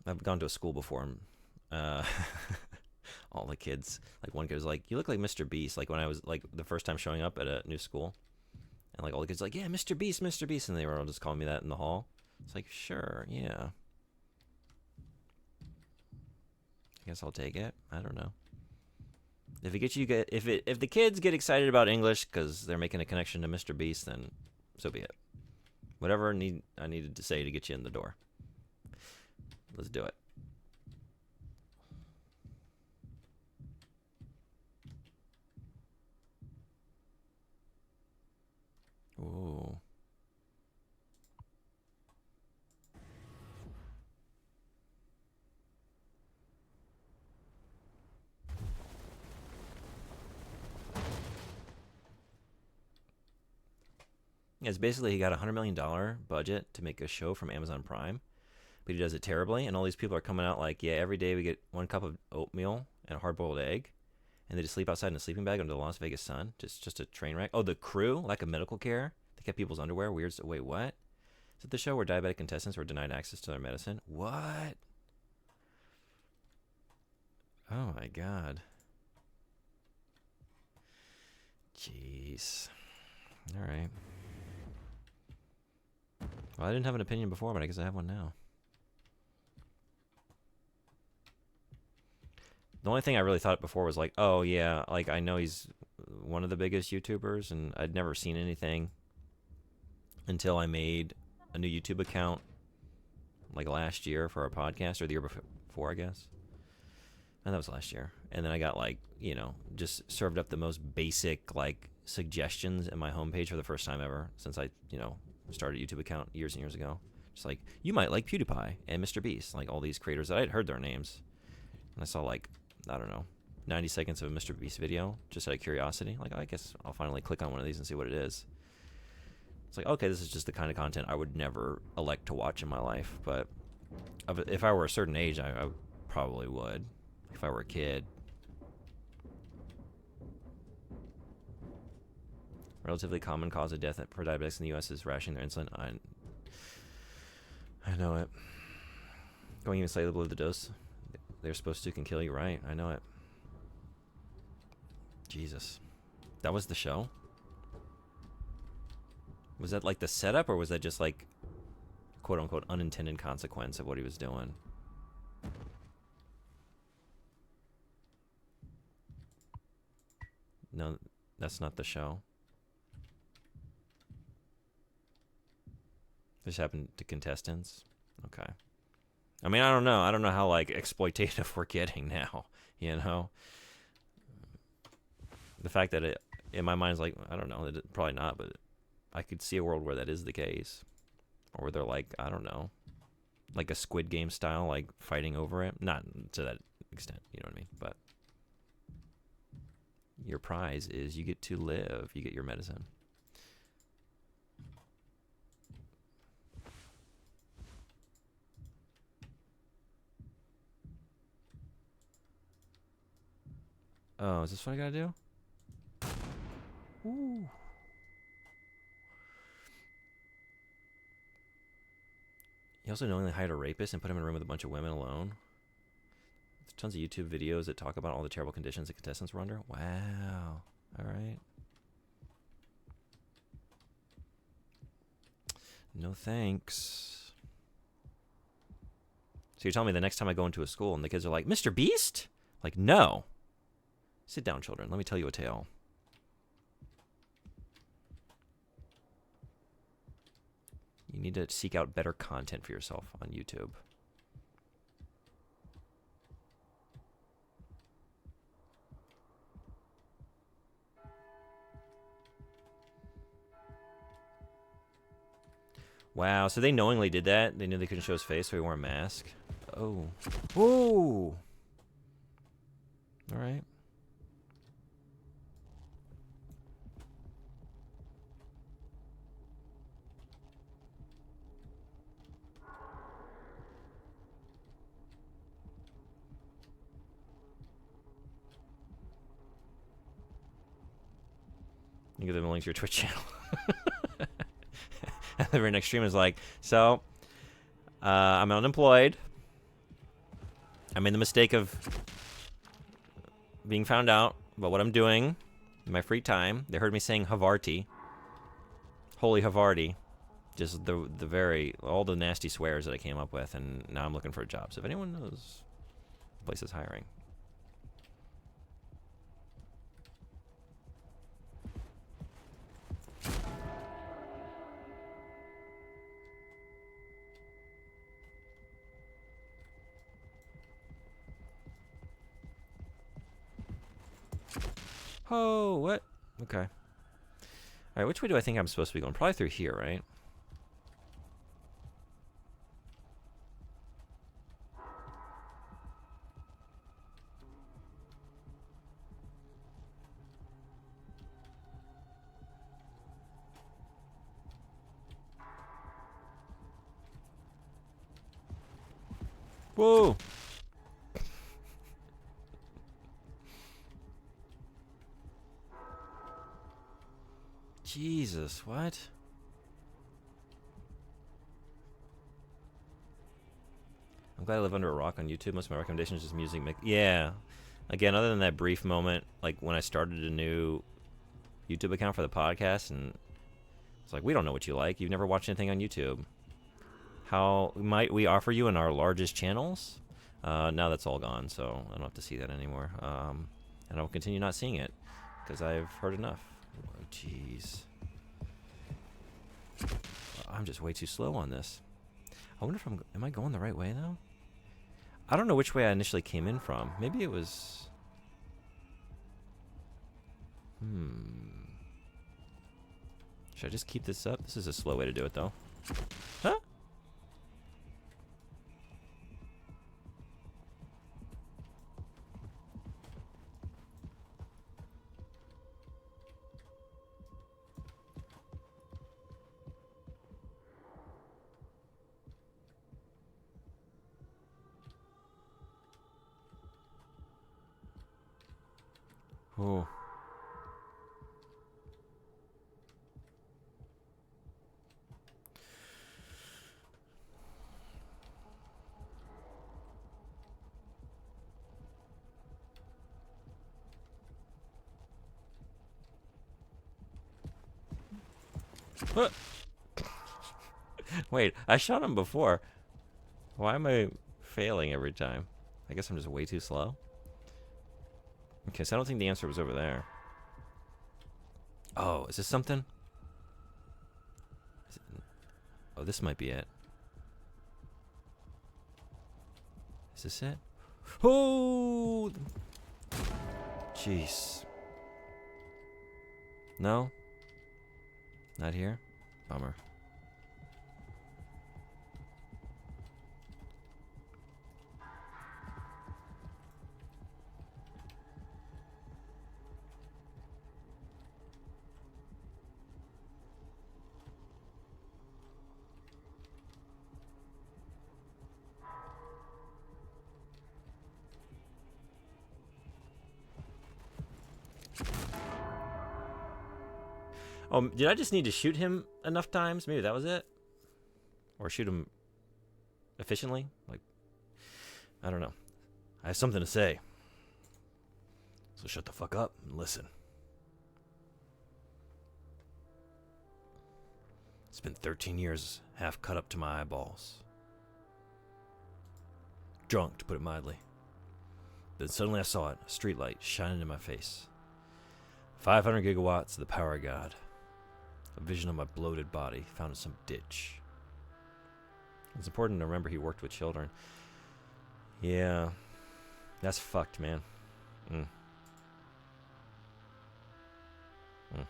I've gone to a school before. All the kids, like one kid was like, "You look like Mr. Beast." Like when I was like the first time showing up at a new school, and like all the kids were like, "Yeah, Mr. Beast, Mr. Beast," and they were all just calling me that in the hall. It's like, sure, yeah. I guess I'll take it. I don't know. If it gets you get if the kids get excited about English because they're making a connection to Mr. Beast, then so be it. Whatever I needed to say to get you in the door. Let's do it. Ooh. Yeah, it's basically he got $100 million budget to make a show from Amazon Prime, but he does it terribly, and all these people are coming out like, yeah, every day we get 1 cup of oatmeal and a hard-boiled egg, and they just sleep outside in a sleeping bag under the Las Vegas sun. Just a train wreck. Oh, the crew, lack of medical care. They kept people's underwear. Weird. Wait, what? Is it the show where diabetic contestants were denied access to their medicine? What? Oh my god. Jeez. All right. Well, I didn't have an opinion before, but I guess I have one now. The only thing I really thought before was like, oh yeah, like I know he's one of the biggest YouTubers, and I'd never seen anything until I made a new YouTube account like last year for our podcast, or the year before, I guess. And that was last year. And then I got like, just served up the most basic like suggestions in my homepage for the first time ever since I, started a YouTube account years and years ago. Just like, you might like PewDiePie and Mr. Beast, like all these creators that I'd heard their names. And I saw like, I don't know, 90 seconds of a Mr. Beast video just out of curiosity. Like, I guess I'll finally click on one of these and see what it is. It's like, okay, this is just the kind of content I would never elect to watch in my life. But if I were a certain age, I probably would. If I were a kid. Relatively common cause of death for diabetics in the U.S. is rationing their insulin. I know it. Going even slightly below the dose they're supposed to can kill you, right? I know it. Jesus. That was the show? Was that like the setup, or was that just like quote unquote unintended consequence of what he was doing? No, that's not the show. This happened to contestants? Okay. I mean, I don't know. I don't know how, like, exploitative we're getting now, you know? The fact that it, in my mind, is like, I don't know, probably not, but I could see a world where that is the case. Or where they're like, I don't know, like a Squid Game style, like, fighting over it. Not to that extent, you know what I mean? But your prize is you get to live. You get your medicine. Oh, is this what I gotta do? Ooh. You also knowingly hired a rapist and put him in a room with a bunch of women alone. There's tons of YouTube videos that talk about all the terrible conditions the contestants were under. Wow. All right. No thanks. So you're telling me the next time I go into a school and the kids are like, Mr. Beast? Like, no. Sit down, children. Let me tell you a tale. You need to seek out better content for yourself on YouTube. Wow, so they knowingly did that? They knew they couldn't show his face, so he wore a mask? Oh. Whoa! Alright. You give them a link to your Twitch channel. And the very next stream is like, so, I'm unemployed. I made the mistake of being found out about what I'm doing in my free time. They heard me saying Havarti. Holy Havarti. Just all the nasty swears that I came up with, and now I'm looking for a job. So if anyone knows, place is hiring. Oh, what? Okay. All right, which way do I think I'm supposed to be going? Probably through here, right? Whoa! Jesus, what? I'm glad I live under a rock on YouTube. Most of my recommendations is just music. Yeah. Again, other than that brief moment, like when I started a new YouTube account for the podcast, and it's like, we don't know what you like. You've never watched anything on YouTube. How might we offer you in our largest channels? Now that's all gone, so I don't have to see that anymore. And I'll continue not seeing it because I've heard enough. Oh, jeez. I'm just way too slow on this. I wonder if am I going the right way though? I don't know which way I initially came in from. Maybe it was... Should I just keep this up? This is a slow way to do it though. Huh? Oh. What? Wait, I shot him before. Why am I failing every time? I guess I'm just way too slow. Okay, so I don't think the answer was over there. Oh, is this something? Is it... Oh, this might be it. Is this it? Oh! Jeez. No? Not here? Bummer. Oh, did I just need to shoot him enough times? Maybe that was it? Or shoot him efficiently? Like, I don't know. I have something to say. So shut the fuck up and listen. It's been 13 years, half cut up to my eyeballs. Drunk, to put it mildly. Then suddenly I saw it, a streetlight shining in my face. 500 gigawatts of the power of God. A vision of my bloated body found in some ditch. It's important to remember he worked with children. Yeah. That's fucked, man. Mm. Mm.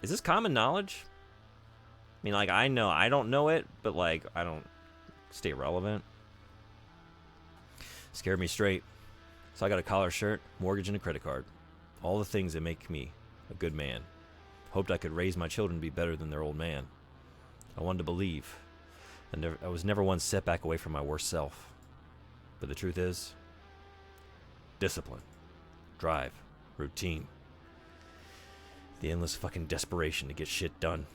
Is this common knowledge? I mean, like, I don't know it, but, like, I don't stay relevant. Scared me straight. So I got a collar shirt, mortgage, and a credit card. All the things that make me a good man. Hoped I could raise my children to be better than their old man. I wanted to believe. I was never one setback away from my worst self. But the truth is, discipline, drive, routine. The endless fucking desperation to get shit done.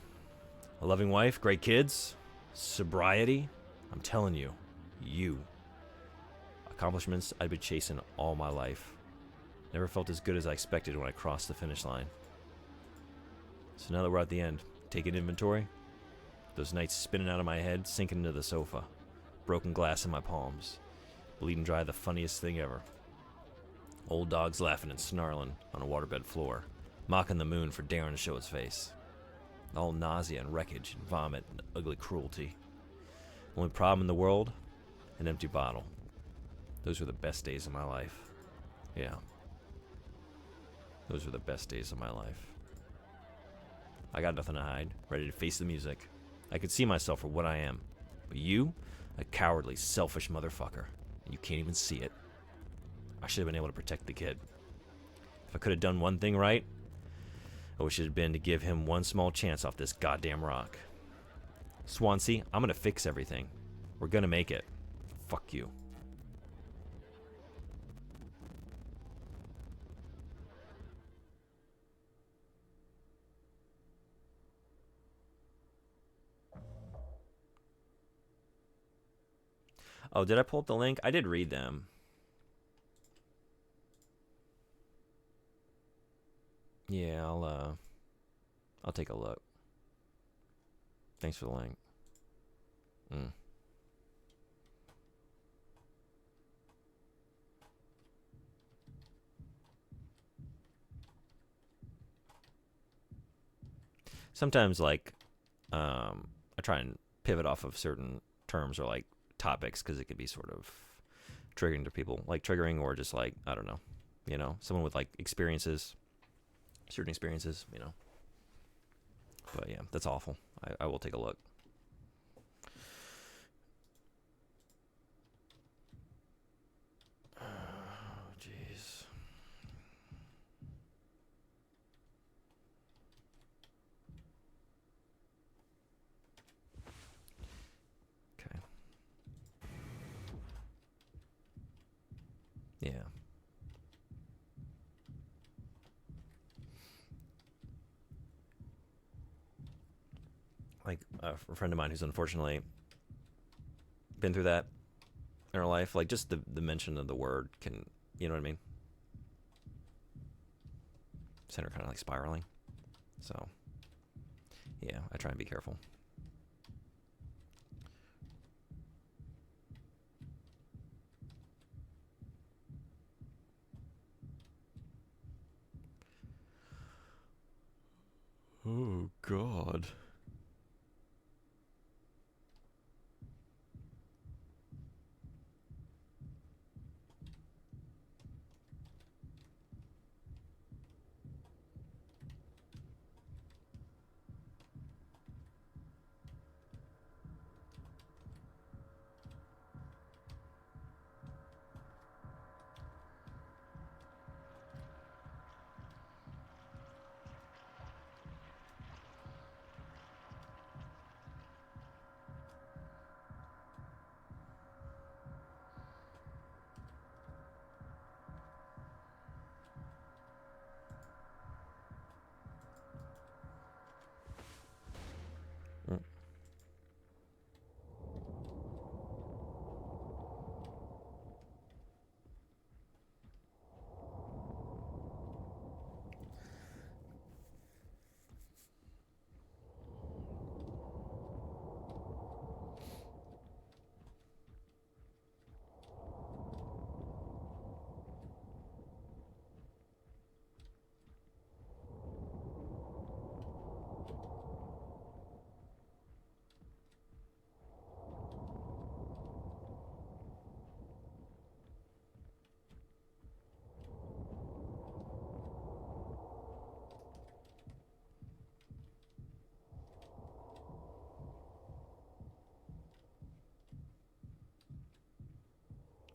A loving wife, great kids, sobriety. I'm telling you, accomplishments I'd been chasing all my life. Never felt as good as I expected when I crossed the finish line. So now that we're at the end, taking inventory. Those nights spinning out of my head, sinking into the sofa. Broken glass in my palms. Bleeding dry, the funniest thing ever. Old dogs laughing and snarling on a waterbed floor. Mocking the moon for daring to show its face. All nausea and wreckage and vomit and ugly cruelty. Only problem in the world? An empty bottle. Those were the best days of my life. Yeah. Those were the best days of my life. I got nothing to hide, ready to face the music. I could see myself for what I am. But you, a cowardly, selfish motherfucker. And you can't even see it. I should have been able to protect the kid. If I could have done one thing right, I wish it had been to give him one small chance off this goddamn rock. Swansea, I'm gonna fix everything. We're gonna make it. Fuck you. Oh, did I pull up the link? I did read them. Yeah, I'll take a look. Thanks for the link. Sometimes, like, I try and pivot off of certain terms or, like, topics because it could be sort of triggering to people. Like, triggering or just, like, I don't know. You know, someone with, like, experiences, certain experiences, you know. But, yeah, that's awful. I will take a look. Jeez. Okay. Yeah. Like a friend of mine who's unfortunately been through that in her life, like just the mention of the word can, you know what I mean? Send her kind of like spiraling. So, yeah, I try and be careful. Oh, God. Mm.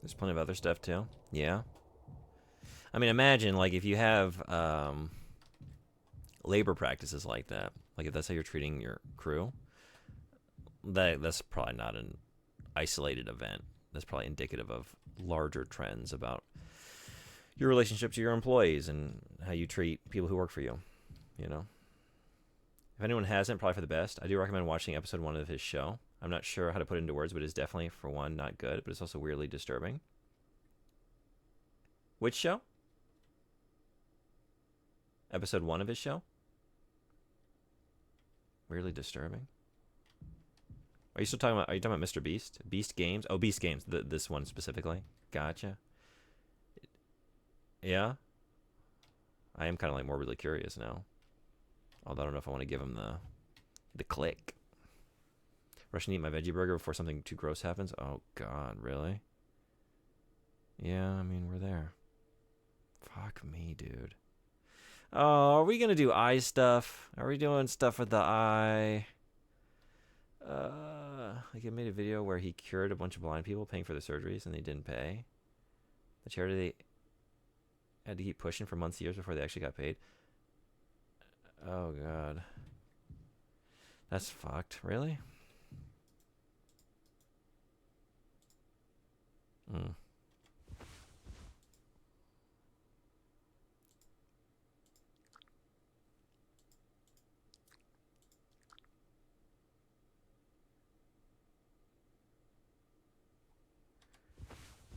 There's plenty of other stuff too. Yeah. I mean, imagine like if you have labor practices like that, like if that's how you're treating your crew, that's probably not an isolated event. That's probably indicative of larger trends about your relationship to your employees and how you treat people who work for you. You know, if anyone hasn't, probably for the best. I do recommend watching episode 1 of his show. I'm not sure how to put it into words, but it's definitely, for one, not good, but it's also weirdly disturbing. Which show? Episode 1 of his show? Weirdly disturbing. Are you still talking about? Are you talking about Mr. Beast? Beast Games? Oh, Beast Games. This one specifically. Gotcha. Yeah. I am kind of like morbidly curious now. Although I don't know if I want to give him the click. Rushing to eat my veggie burger before something too gross happens. Oh God, really? Yeah, I mean we're there. Fuck me, dude. Oh, are we gonna do eye stuff? Are we doing stuff with the eye? Like, he made a video where he cured a bunch of blind people paying for the surgeries and they didn't pay. The charity had to keep pushing for months, years before they actually got paid. Oh God, that's fucked. Really? Mm.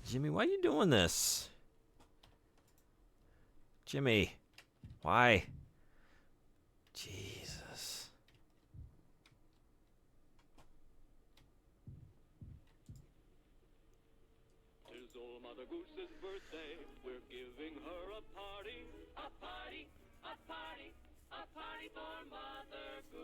Jimmy, why are you doing this? Jimmy, why? Jesus. Tis old Mother Goose's birthday. We're giving her a party. A party, a party, a party for Mother Goose.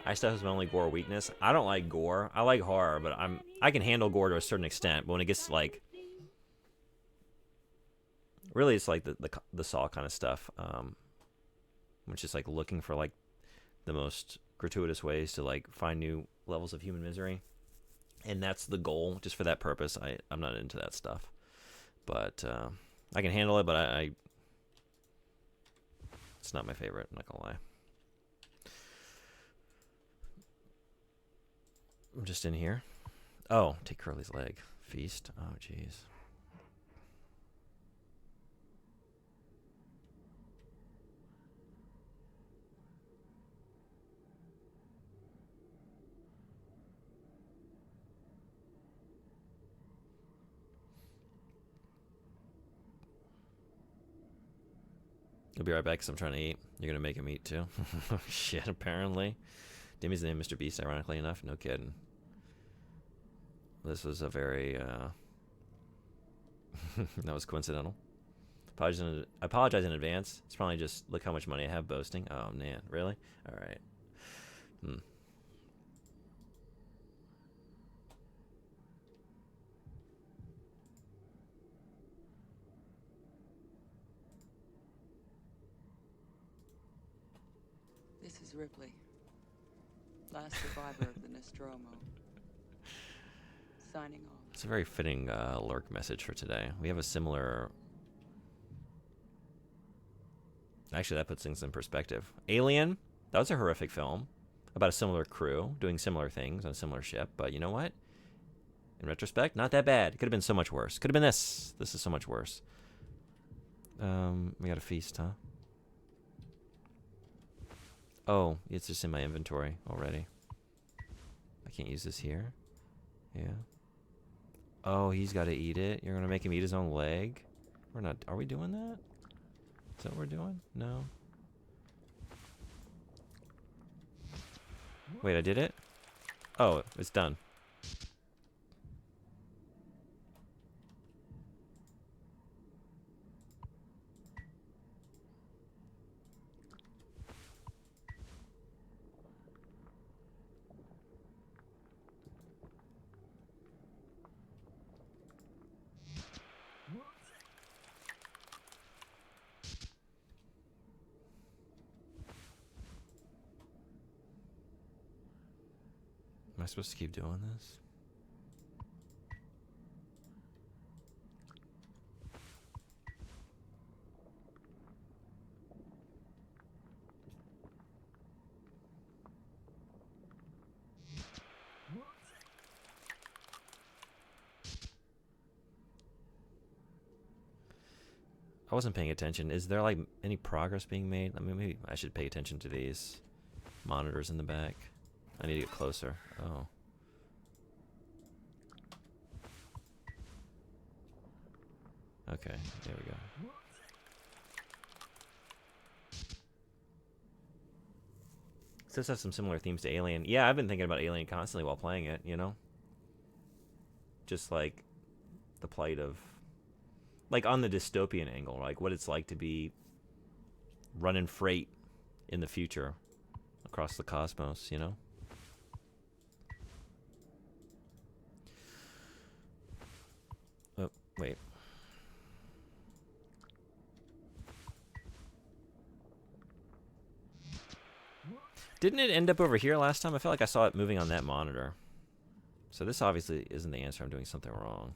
Eye stuff is my only gore weakness. I don't like gore. I like horror, but I can handle gore to a certain extent. But when it gets to like, really, it's like the Saw kind of stuff, which is like looking for like the most gratuitous ways to like find new levels of human misery, and that's the goal. Just for that purpose, I'm not into that stuff. But I can handle it. But I it's not my favorite. I'm not gonna lie. I'm just in here. Oh, take Curly's leg. Feast? Oh, jeez. I'll be right back because I'm trying to eat. You're going to make him eat too? Shit, apparently. Demi's the name of Mr. Beast, ironically enough. No kidding. This was a very, that was coincidental. I apologize in advance. It's probably just, look how much money I have boasting. Oh, man. Really? All right. This is Ripley, last survivor of the Nostromo. Signing off. It's a very fitting lurk message for today. We have a similar... Actually, that puts things in perspective. Alien, that was a horrific film about a similar crew doing similar things on a similar ship. But you know what? In retrospect, not that bad. It could have been so much worse. Could have been this. This is so much worse. We got a feast, huh? Oh, it's just in my inventory already. I can't use this here. Yeah. Oh, he's got to eat it. You're gonna make him eat his own leg? We're not. Are we doing that? Is that what we're doing? No. Wait, I did it? Oh, it's done. Am I supposed to keep doing this? I wasn't paying attention. Is there like any progress being made? I mean, maybe I should pay attention to these monitors in the back. I need to get closer. Oh. Okay, there we go. So this has some similar themes to Alien. Yeah, I've been thinking about Alien constantly while playing it, you know? Just like the plight of... Like on the dystopian angle, like what it's like to be running freight in the future across the cosmos, you know? Oh, wait. Didn't it end up over here last time? I felt like I saw it moving on that monitor. So this obviously isn't the answer. I'm doing something wrong.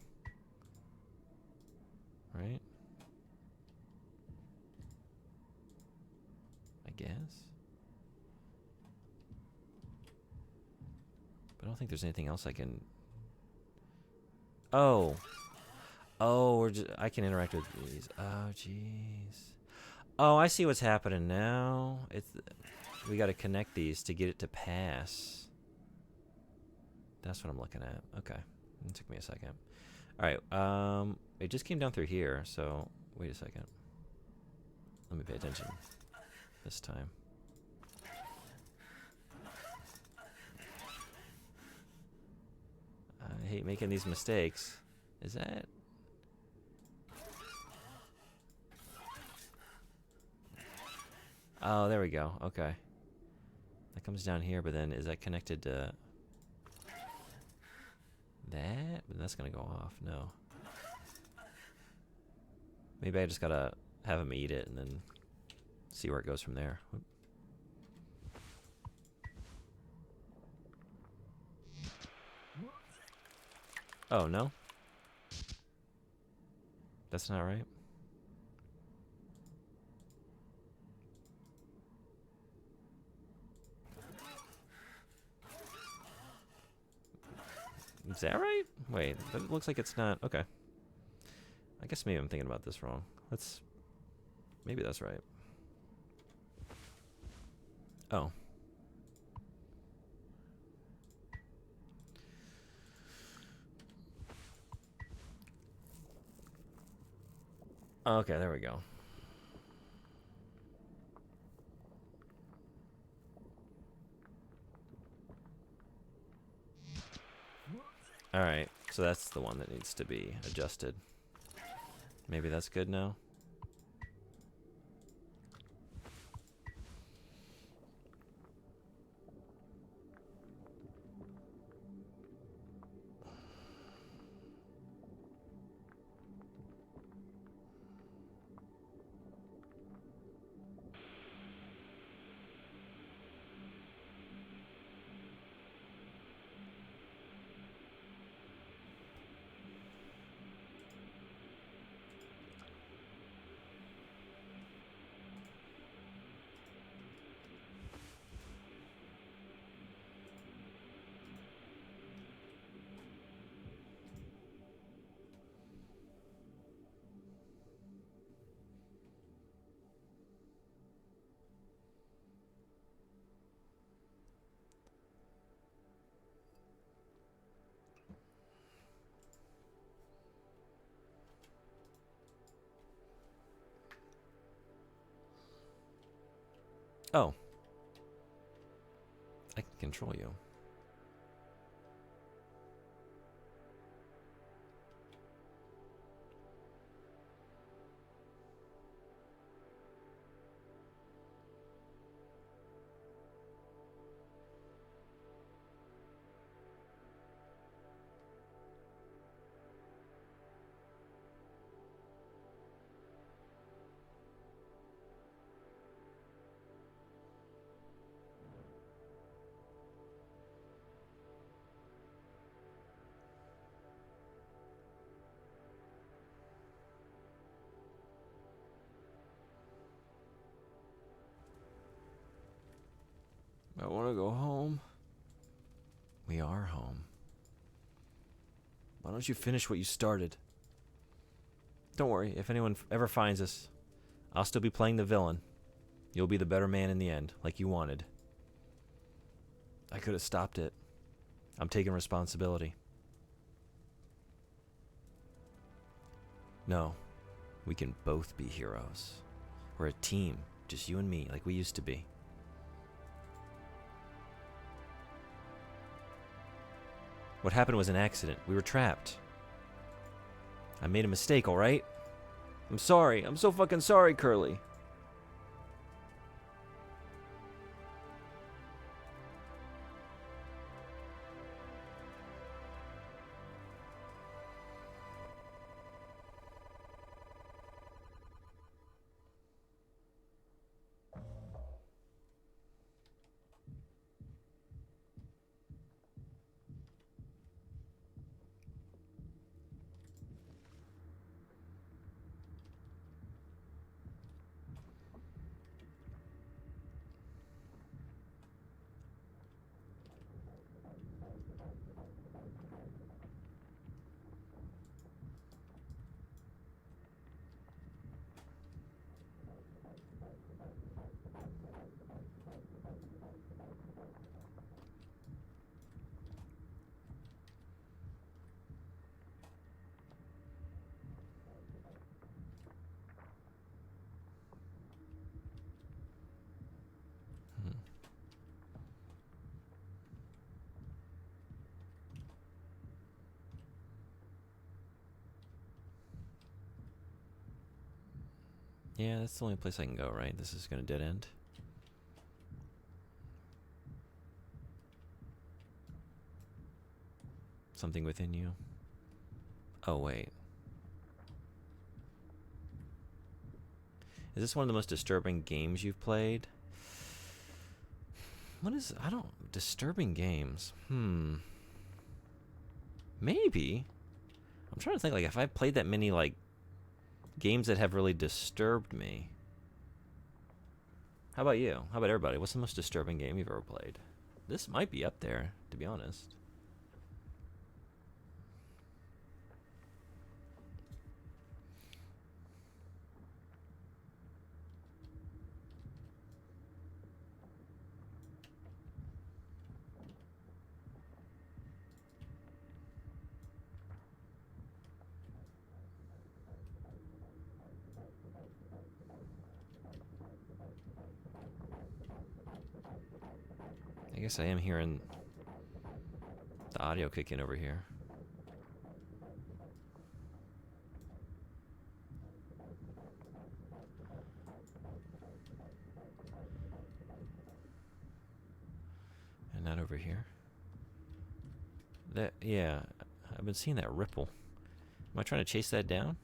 Right? I guess. But I don't think there's anything else I can... Oh. Oh, I can interact with these. Oh, jeez. Oh, I see what's happening now. We got to connect these to get it to pass. That's what I'm looking at. Okay. It took me a second. All right. It just came down through here, so wait a second. Let me pay attention this time. I hate making these mistakes. Is that... Oh, there we go. Okay. That comes down here, but then is that connected to that? That's gonna go off. No. Maybe I just gotta have him eat it and then see where it goes from there. Whoop. Oh, no? That's not right? Is that right? Wait, that looks like it's not. Okay. I guess maybe I'm thinking about this wrong. Let's. Maybe that's right. Oh. Okay, there we go. Alright, so that's the one that needs to be adjusted. Maybe that's good now? Oh. I can control you. I want to go home. We are home. Why don't you finish what you started? Don't worry, if anyone ever finds us, I'll still be playing the villain. You'll be the better man in the end, like you wanted. I could have stopped it. I'm taking responsibility. No, we can both be heroes. We're a team, just you and me, like we used to be. What happened was an accident. We were trapped. I made a mistake, alright? I'm sorry. I'm so fucking sorry, Curly. Yeah, that's the only place I can go, right? This is gonna dead end. Something within you. Oh, wait. Is this one of the most disturbing games you've played? What is... I don't... Disturbing games. Maybe. I'm trying to think, like, if I've played that many, like, games that have really disturbed me. How about you? How about everybody? What's the most disturbing game you've ever played? This might be up there, to be honest. guess I am hearing the audio kick in over here. And not over here. That, yeah, I've been seeing that ripple. Am I trying to chase that down?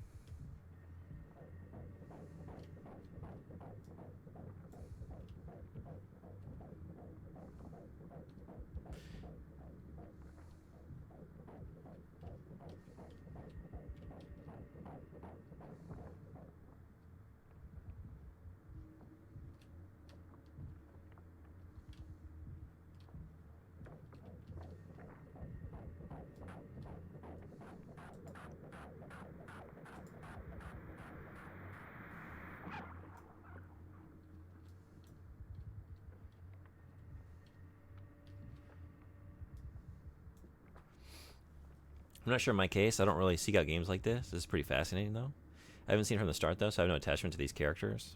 I'm not sure in my case. I don't really seek out games like this. This is pretty fascinating, though. I haven't seen it from the start, though, so I have no attachment to these characters.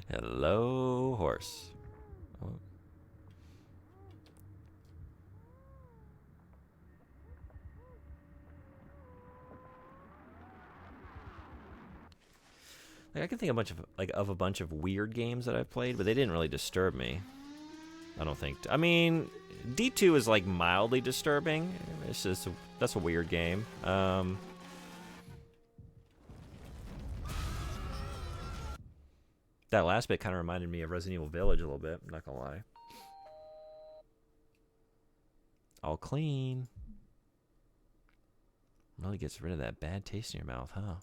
Hello, horse. Oh. Like, I can think of a bunch of weird games that I've played, but they didn't really disturb me. I don't think. I mean, D2 is like mildly disturbing. It's just that's a weird game. That last bit kind of reminded me of Resident Evil Village a little bit. I'm not gonna lie. All clean. Really gets rid of that bad taste in your mouth, huh?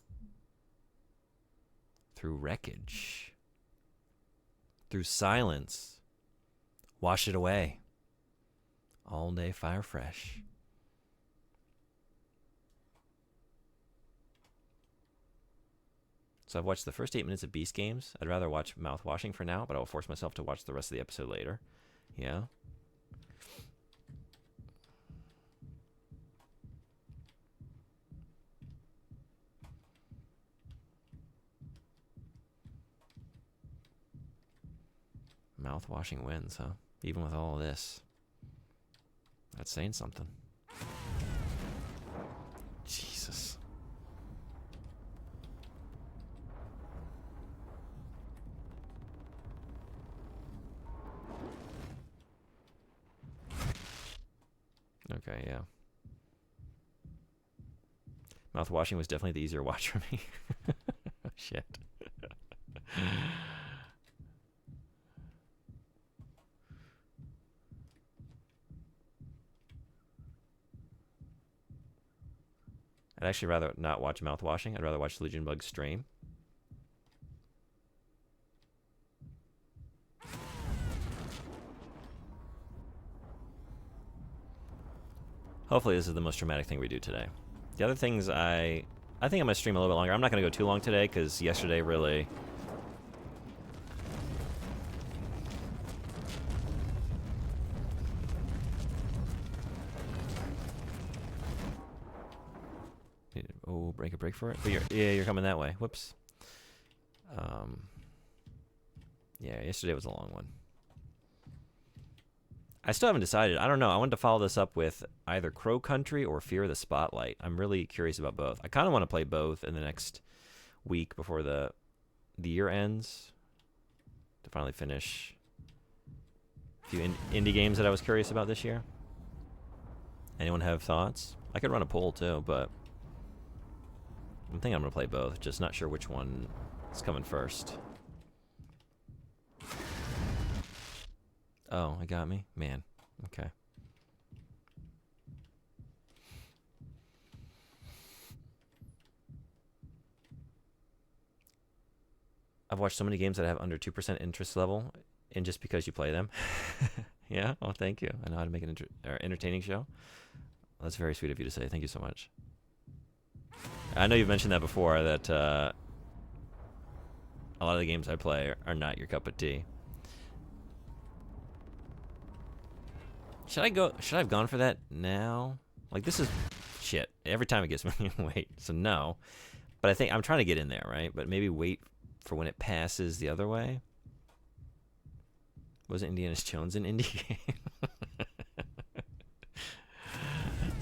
Through wreckage. Through silence. Wash it away. All day fire fresh. So I've watched the first 8 minutes of Beast Games. I'd rather watch Mouthwashing for now, but I will force myself to watch the rest of the episode later. Yeah. Mouthwashing wins, huh? Even with all of this. That's saying something. Jesus. Okay, yeah. Mouthwashing was definitely the easier watch for me. Shit. I'd actually rather not watch Mouthwashing. I'd rather watch Legion Bug's stream. Hopefully this is the most dramatic thing we do today. The other things I think I'm going to stream a little bit longer. I'm not going to go too long today because yesterday really... Oh, break a break for it. But you're coming that way. Whoops. Yeah, yesterday was a long one. I still haven't decided. I don't know. I wanted to follow this up with either Crow Country or Fear of the Spotlight. I'm really curious about both. I kind of want to play both in the next week before the year ends to finally finish a few indie games that I was curious about this year. Anyone have thoughts? I could run a poll too, but I think I'm going to play both. Just not sure which one is coming first. Oh, it got me? Man. Okay. I've watched so many games that have under 2% interest level, and just because you play them. Yeah? Oh, thank you. I know how to make an entertaining show. Well, that's very sweet of you to say. Thank you so much. I know you've mentioned that before, that a lot of the games I play are not your cup of tea. Should I go? Should I have gone for that now? Like, this is shit. Every time it gets me. Wait. So no. But I think I'm trying to get in there, right? But maybe wait for when it passes the other way. Wasn't Indiana Jones an indie game?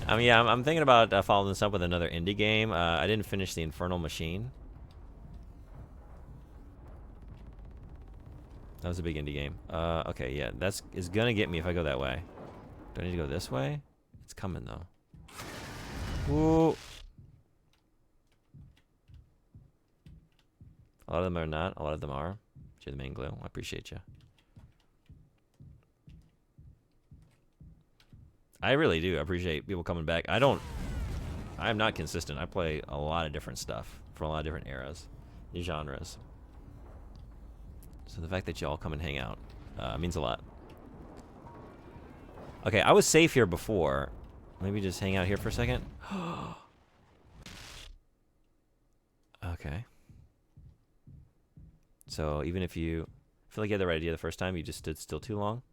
I mean, yeah, I'm thinking about following this up with another indie game. I didn't finish the Infernal Machine. That was a big indie game. Okay, yeah, is gonna get me if I go that way. Do I need to go this way? It's coming though. Ooh. A lot of them are not. A lot of them are. You're the main glue. I appreciate you. I really do appreciate people coming back. I'm not consistent. I play a lot of different stuff from a lot of different eras, genres. So the fact that y'all come and hang out means a lot. Okay, I was safe here before. Maybe just hang out here for a second. Okay. So even if you feel like you had the right idea the first time, you just stood still too long.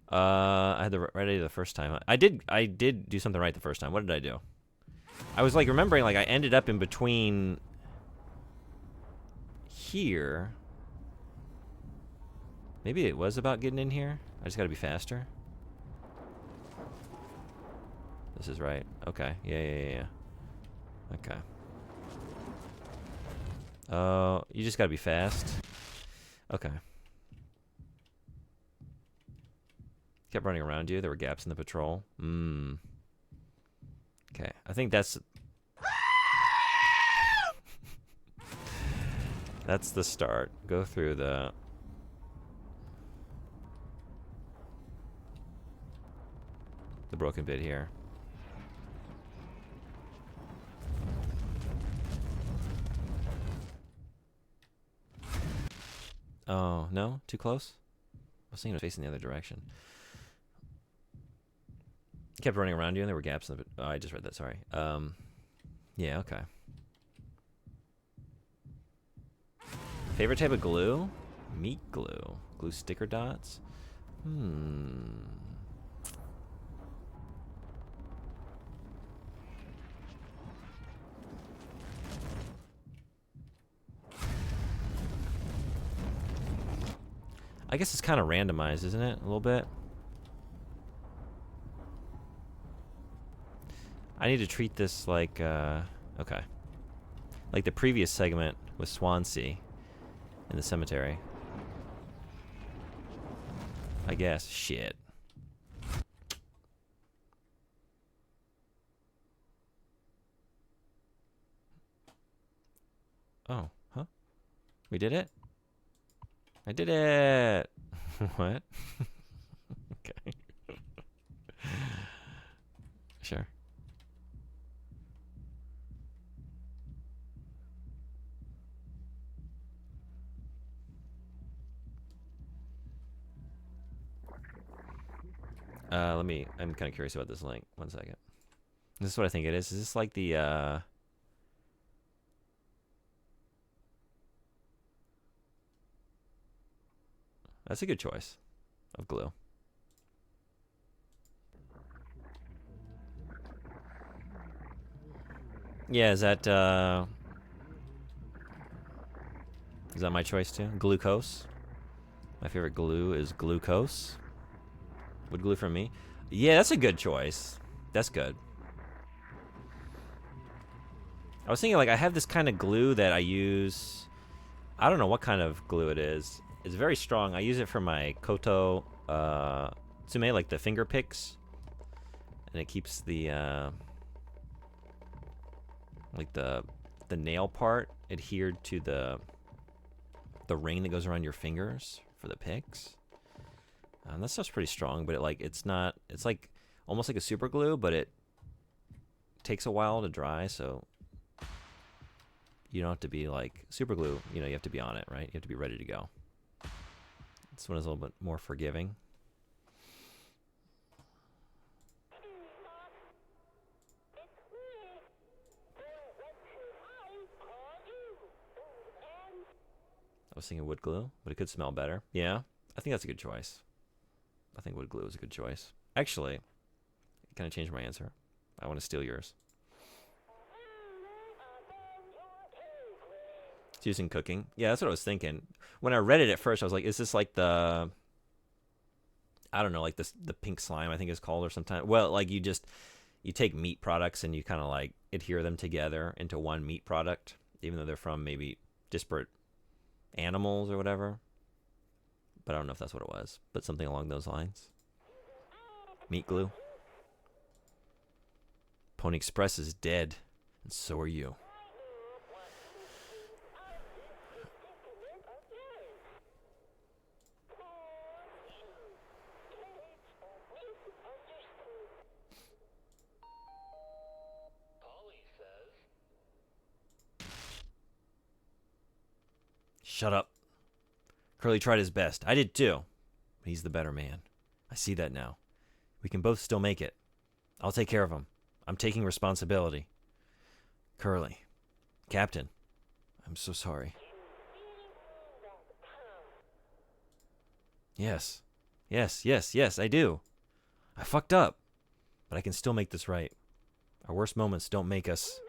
I had the right idea the first time. I did do something right the first time. What did I do? I was like remembering, like I ended up in between here. Maybe it was about getting in here. I just gotta be faster. This is right. Okay. Yeah. Okay. Oh, you just gotta be fast. Okay. Kept running around you. There were gaps in the patrol. Okay. I think that's... That's the start. Go through the... broken bit here. Oh, no? Too close? I was thinking it was facing the other direction. Kept running around you and there were gaps in the... Oh, I just read that, sorry. Yeah, okay. Favorite type of glue? Meat glue. Glue sticker dots? I guess it's kind of randomized, isn't it? A little bit. I need to treat this like, okay. Like the previous segment with Swansea in the cemetery. I guess. Shit. Oh, huh? We did it? I did it! What? Okay. Sure. I'm kind of curious about this link. One second. This is what I think it is. Is this like the, That's a good choice of glue. Yeah, is that my choice too? Glucose. My favorite glue is glucose. Wood glue from me. Yeah, that's a good choice. That's good. I was thinking, like, I have this kind of glue that I use. I don't know what kind of glue it is. It's very strong. I use it for my koto tsume, like the finger picks, and it keeps the like the nail part adhered to the ring that goes around your fingers for the picks. That stuff's pretty strong, but it's like almost like a super glue, but it takes a while to dry, so you don't have to be like super glue. You know, you have to be on it, right? You have to be ready to go. This one is a little bit more forgiving. I was thinking wood glue, but it could smell better. Yeah, I think that's a good choice. I think wood glue is a good choice. Actually, can I change my answer? I want to steal yours. It's used in cooking. Yeah, that's what I was thinking. When I read it at first, I was like, is this like the, I don't know, like the pink slime, I think it's called, or sometimes. Well, like you take meat products and you kind of like adhere them together into one meat product, even though they're from maybe disparate animals or whatever. But I don't know if that's what it was, but something along those lines. Meat glue. Pony Express is dead, and so are you. Shut up. Curly tried his best. I did too. But he's the better man. I see that now. We can both still make it. I'll take care of him. I'm taking responsibility. Curly. Captain. I'm so sorry. Yes. Yes, I do. I fucked up. But I can still make this right. Our worst moments don't make us...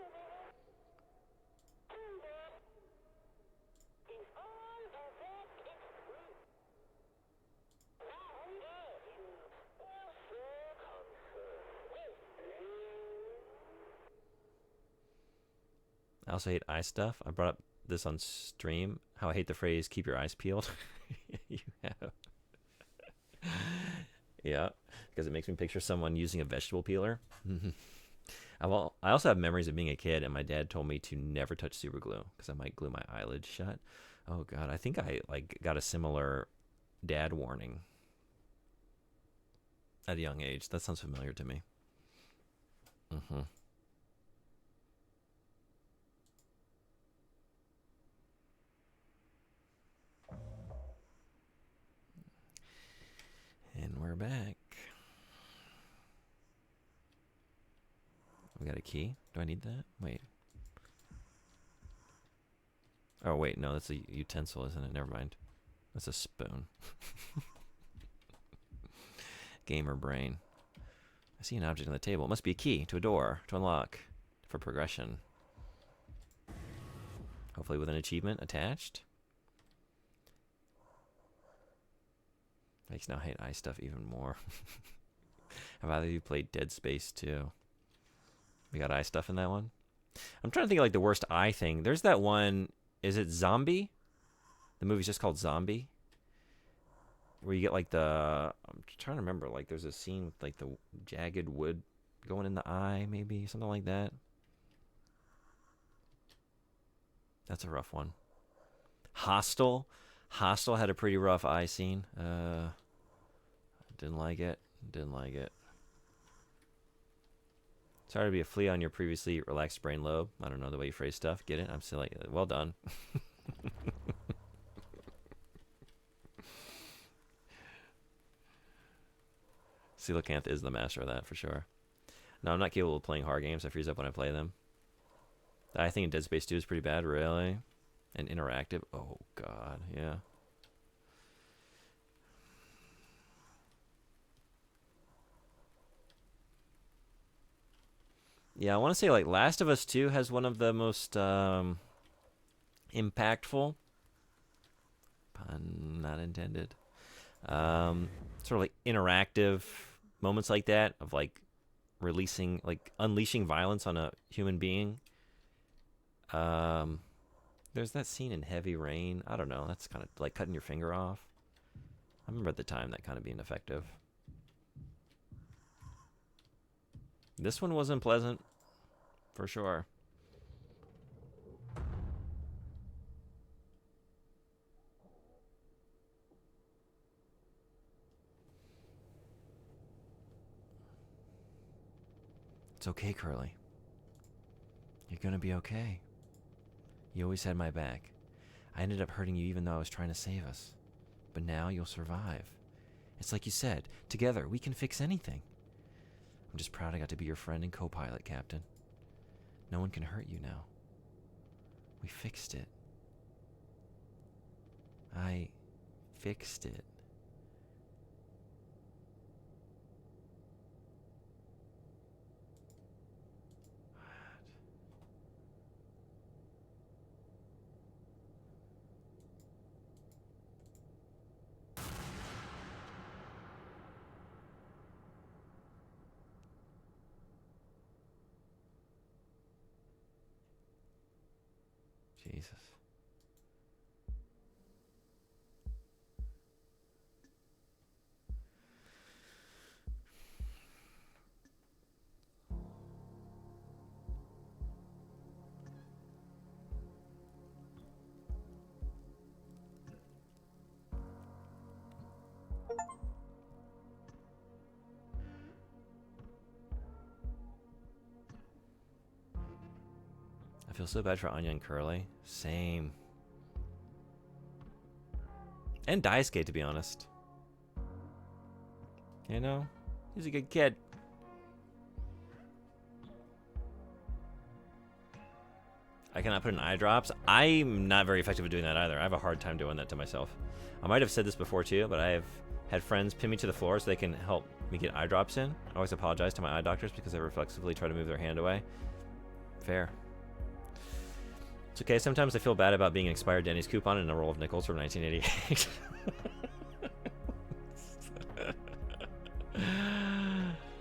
I also hate eye stuff. I brought up this on stream. How I hate the phrase "keep your eyes peeled." You have, yeah, because it makes me picture someone using a vegetable peeler. I also have memories of being a kid, and my dad told me to never touch super glue because I might glue my eyelids shut. Oh God, I think I got a similar dad warning at a young age. That sounds familiar to me. Mm-hmm. And we're back. We got a key. Do I need that? Wait. Oh, wait. No, that's a utensil, isn't it? Never mind. That's a spoon. Gamer brain. I see an object on the table. It must be a key to a door to unlock for progression. Hopefully with an achievement attached. Makes now hate eye stuff even more. Have either of you played Dead Space 2? We got eye stuff in that one? I'm trying to think of like the worst eye thing. There's that one, is it Zombie? The movie's just called Zombie. Where you get like the, I'm trying to remember, like there's a scene with like the jagged wood going in the eye, maybe, something like that. That's a rough one. Hostel had a pretty rough eye scene. Didn't like it. Sorry to be a flea on your previously relaxed brain lobe. I don't know the way you phrase stuff. Get it? I'm still like, well done. Coelacanth is the master of that for sure. No, I'm not capable of playing hard games. I freeze up when I play them. I think in Dead Space 2 is pretty bad, really. And interactive. Oh, God, yeah. Yeah, I want to say like Last of Us 2 has one of the most impactful, pun not intended, sort of like interactive moments like that of like unleashing violence on a human being. There's that scene in Heavy Rain. I don't know. That's kind of like cutting your finger off. I remember at the time that kind of being effective. This one wasn't pleasant, for sure. It's okay, Curly. You're gonna be okay. You always had my back. I ended up hurting you even though I was trying to save us. But now you'll survive. It's like you said, together we can fix anything. I'm just proud I got to be your friend and co-pilot, Captain. No one can hurt you now. We fixed it. I fixed it. Jesus. I feel so bad for Anya and Curly. Same. And Daisuke, to be honest. You know? He's a good kid. I cannot put in eye drops. I'm not very effective at doing that either. I have a hard time doing that to myself. I might have said this before too, but I have had friends pin me to the floor so they can help me get eye drops in. I always apologize to my eye doctors because they reflexively try to move their hand away. Fair. It's okay. Sometimes I feel bad about being an expired Denny's coupon and a roll of nickels from 1988.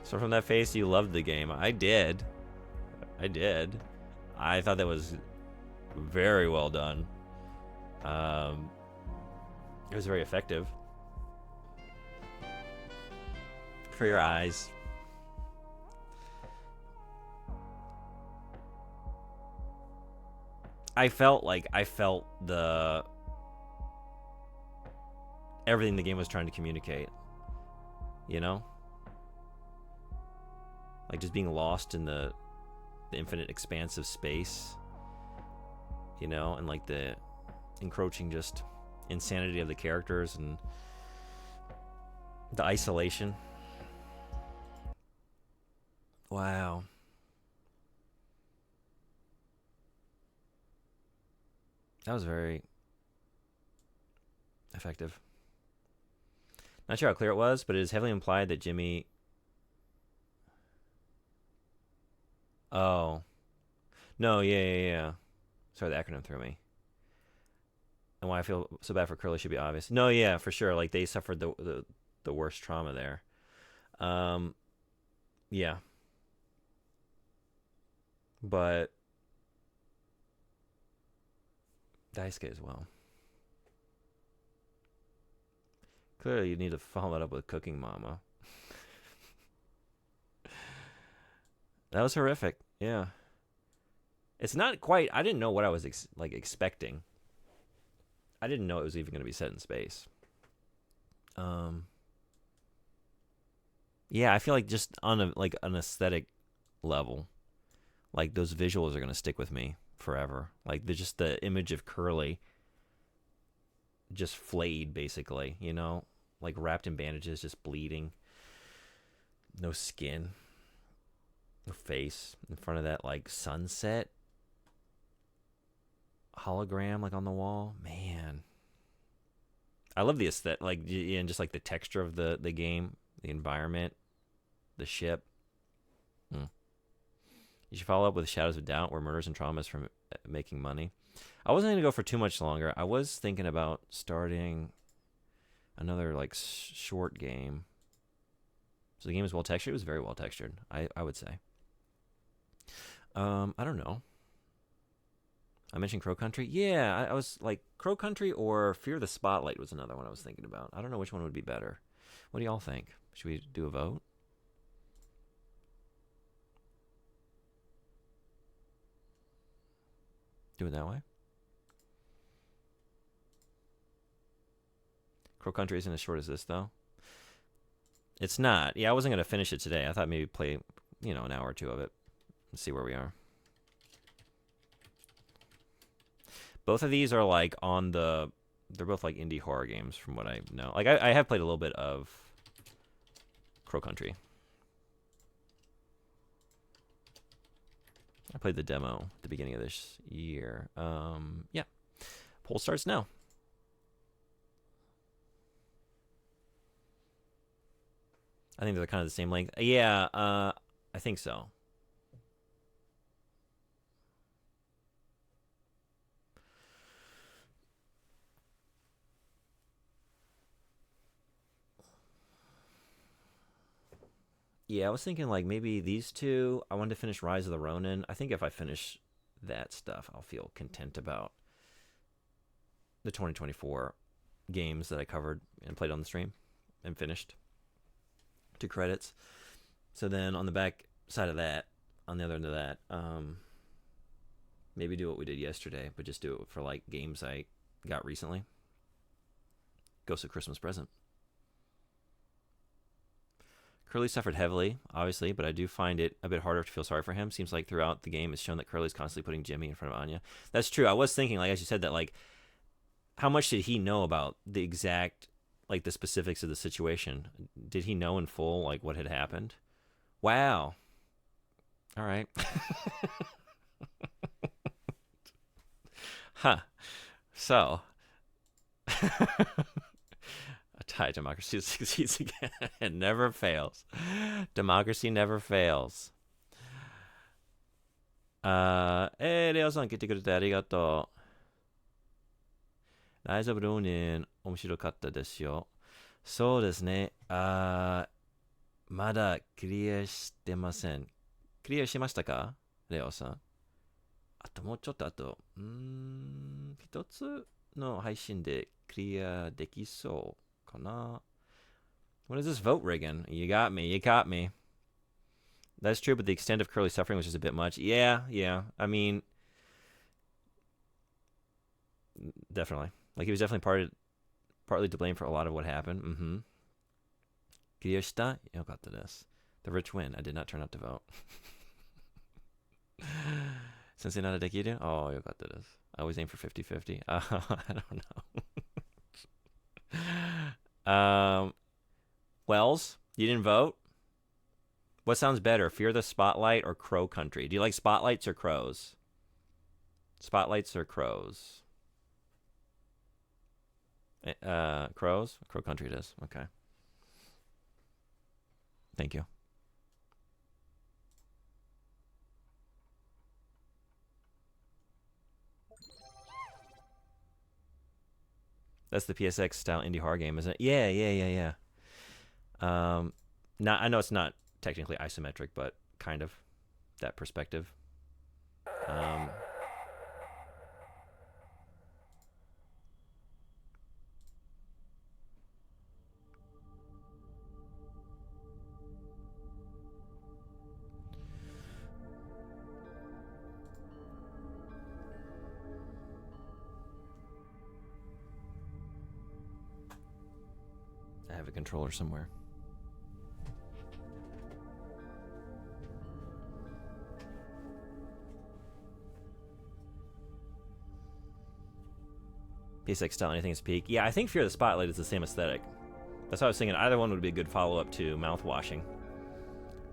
So from that face, you loved the game. I did. I did. I thought that was very well done. It was very effective. For your eyes. I felt the everything the game was trying to communicate. You know? Like just being lost in the infinite expanse of space. You know, and like the encroaching just insanity of the characters and the isolation. Wow. That was very effective. Not sure how clear it was, but it is heavily implied that Jimmy... Oh. No, yeah. Sorry, the acronym threw me. And why I feel so bad for Curly should be obvious. No, yeah, for sure. Like, they suffered the worst trauma there. Yeah. But... Daisuke as well. Clearly, you need to follow it up with Cooking Mama. That was horrific. Yeah. It's not quite... I didn't know what I was expecting. I didn't know it was even going to be set in space. Yeah, I feel like just on an aesthetic level, like those visuals are going to stick with me forever. Like just the image of Curly just flayed, basically, you know, like wrapped in bandages, just bleeding, no skin, no face, in front of that like sunset hologram like on the wall. Man, I love the aesthetic, like, and just like the texture of the game, the environment, the ship. You should follow up with Shadows of Doubt, where murders and traumas from making money. I wasn't going to go for too much longer. I was thinking about starting another like short game. So the game is well textured. It was very well textured, I would say. I don't know. I mentioned Crow Country. Yeah, I was like Crow Country or Fear the Spotlight was another one I was thinking about. I don't know which one would be better. What do y'all think? Should we do a vote? Do it that way. Crow Country isn't as short as this, though. It's not. Yeah, I wasn't going to finish it today. I thought maybe play, an hour or two of it and see where we are. Both of these are like they're both like indie horror games from what I know. Like I have played a little bit of Crow Country. I played the demo at the beginning of this year. Yeah. Poll starts now. I think they're kind of the same length. Yeah, I think so. Yeah, I was thinking like maybe these two. I wanted to finish Rise of the Ronin. I think if I finish that stuff, I'll feel content about the 2024 games that I covered and played on the stream and finished to credits. So then on the back side of that, on the other end of that, maybe do what we did yesterday, but just do it for like games I got recently. Ghost of Christmas Present. Curly suffered heavily, obviously, but I do find it a bit harder to feel sorry for him. Seems like throughout the game it's shown that Curly's constantly putting Jimmy in front of Anya. That's true. I was thinking, like, as you said, that, like, how much did he know about the exact, like, the specifics of the situation? Did he know in full, like, what had happened? Wow. All right. Huh. So. A tie democracy succeeds again. It never fails. Democracy never fails. レオさん来てくれてありがとう。大丈夫、ローニン。面白かったですよ。そうですね。まだクリアしてません。クリアしましたかレオさん。あともうちょっと一つの配信でクリアできそうかな。What is this vote rigging? You got me. You caught me. That's true, but the extent of Curly's suffering was just a bit much. Yeah. I mean, definitely. Like, he was definitely partly to blame for a lot of what happened. Mm-hmm. クリアした?よかったです. The rich win. I did not turn out to vote. 先生ならできる? Oh, よかったです. I always aim for 50-50. I don't know. Wells, you didn't vote? What sounds better, Fear the Spotlight or Crow Country? Do you like spotlights or crows? Spotlights or crows? Crows? Crow Country it is. Okay. Thank you. That's the PSX style indie horror game, isn't it? Yeah. I know it's not technically isometric, but kind of that perspective. I have a controller somewhere. PSX style, anything is peak. Yeah, I think Fear the Spotlight is the same aesthetic. That's why I was thinking either one would be a good follow-up to Mouthwashing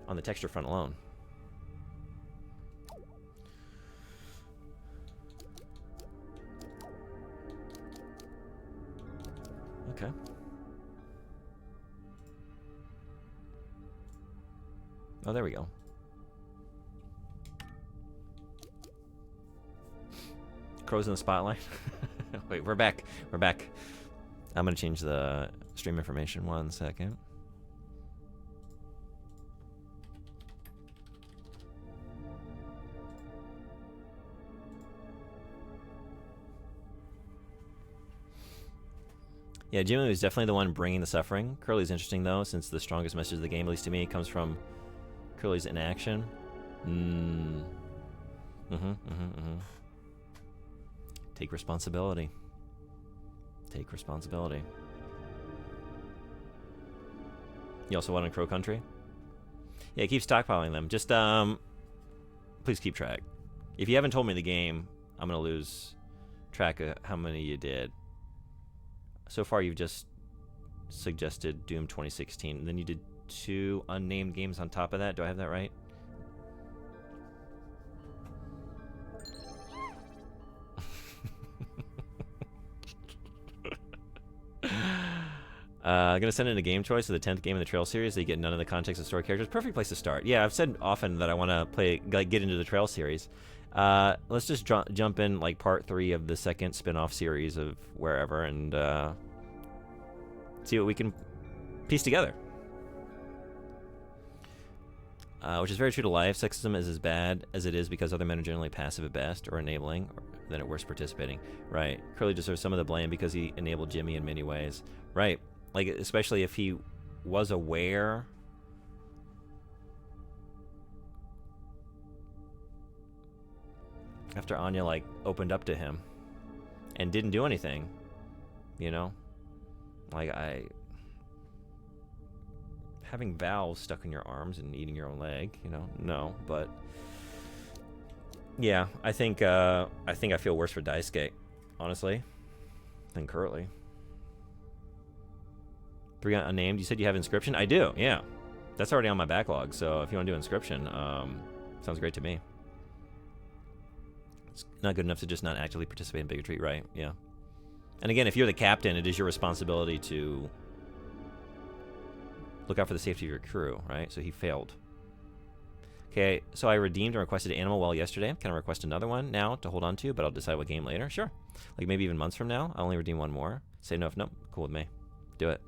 on the texture front alone. Okay. Oh, there we go. Crows in the spotlight. Wait, we're back. I'm going to change the stream information 1 second. Yeah, Jimmy was definitely the one bringing the suffering. Curly's interesting, though, since the strongest message of the game, at least to me, comes from Curly's inaction. Take responsibility. Take responsibility. You also want in Crow Country? Yeah, keep stockpiling them. Just, please keep track. If you haven't told me the game, I'm going to lose track of how many you did. So far, you've just suggested Doom 2016, and then you did 2 unnamed games on top of that. Do I have that right? Gonna send in a game choice of the 10th game in the Trail series. They get none of the context of story characters. Perfect place to start. Yeah, I've said often that I want to play, like, get into the Trail series. Let's just jump in like part 3 of the second spin-off series of wherever and see what we can piece together. Which is very true to life. Sexism is as bad as it is because other men are generally passive at best or enabling. than at worst participating. Right. Curly deserves some of the blame because he enabled Jimmy in many ways. Right. Like, especially if he was aware. After Anya, like, opened up to him and didn't do anything, you know? Like, having valves stuck in your arms and eating your own leg, you know? No, but yeah, I think I feel worse for Daisuke, honestly, than Curly. 3 unnamed. You said you have Inscription? I do, yeah. That's already on my backlog, so if you want to do Inscription, sounds great to me. It's not good enough to just not actively participate in bigotry, right? Yeah. And again, if you're the captain, it is your responsibility to look out for the safety of your crew, right? So he failed. Okay, so I redeemed and requested Animal Well yesterday. Can I request another one now to hold on to, but I'll decide what game later? Sure. Like maybe even months from now. I'll only redeem one more. Say no if nope. Cool with me. Do it.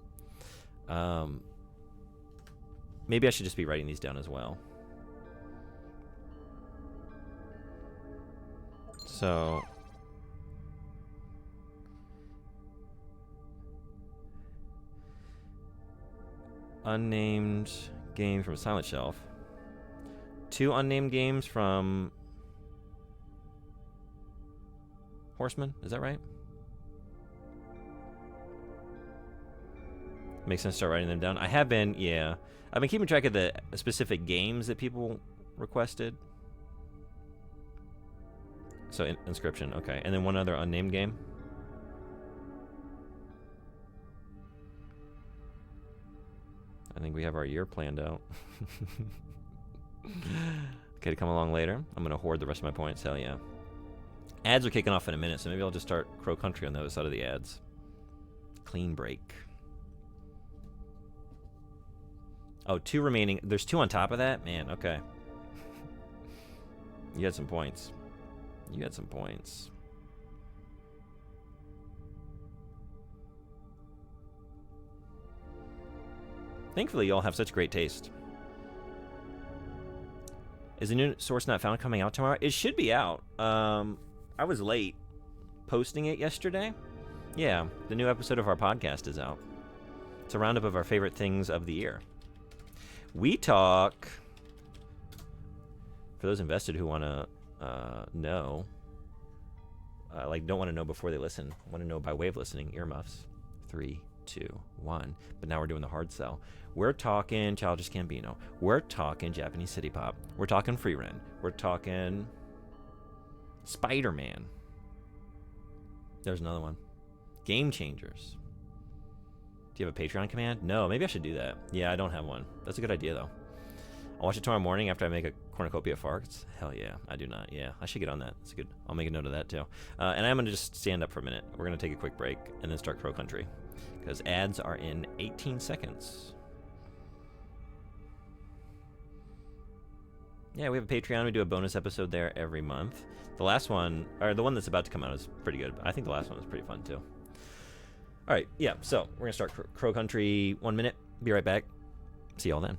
Maybe I should just be writing these down as well. So unnamed game from Silent Shelf. 2 unnamed games from Horseman, is that right? Makes sense to start writing them down. I have been, yeah. I've been keeping track of the specific games that people requested. So, Inscription, okay. And then one other unnamed game. I think we have our year planned out. Okay, to come along later. I'm going to hoard the rest of my points. Hell yeah. Ads are kicking off in a minute, so maybe I'll just start Crow Country on the other side of the ads. Clean break. Oh, 2 remaining. There's 2 on top of that? Man, okay. You had some points. You had some points. Thankfully, y'all have such great taste. Is the new Source Not Found coming out tomorrow? It should be out. I was late posting it yesterday. Yeah, the new episode of our podcast is out. It's a roundup of our favorite things of the year. We talk, for those invested who want to know, like don't want to know before they listen, want to know by way of listening, earmuffs. 3, 2, 1. But now we're doing the hard sell. We're talking Childish Gambino. We're talking Japanese City Pop. We're talking Free Ren. We're talking Spider-Man. There's another one. Game Changers. Do you have a Patreon command? No, maybe I should do that. Yeah, I don't have one. That's a good idea, though. I'll watch it tomorrow morning after I make a cornucopia of farts. Hell yeah, I do not. Yeah, I should get on that. That's good. I'll make a note of that, too. And I'm going to just stand up for a minute. We're going to take a quick break and then start Crow Country. Because ads are in 18 seconds. Yeah, we have a Patreon. We do a bonus episode there every month. The last one, or the one that's about to come out, is pretty good. I think the last one was pretty fun, too. All right, yeah, so we're going to start Crow Country 1 minute. Be right back. See y'all then.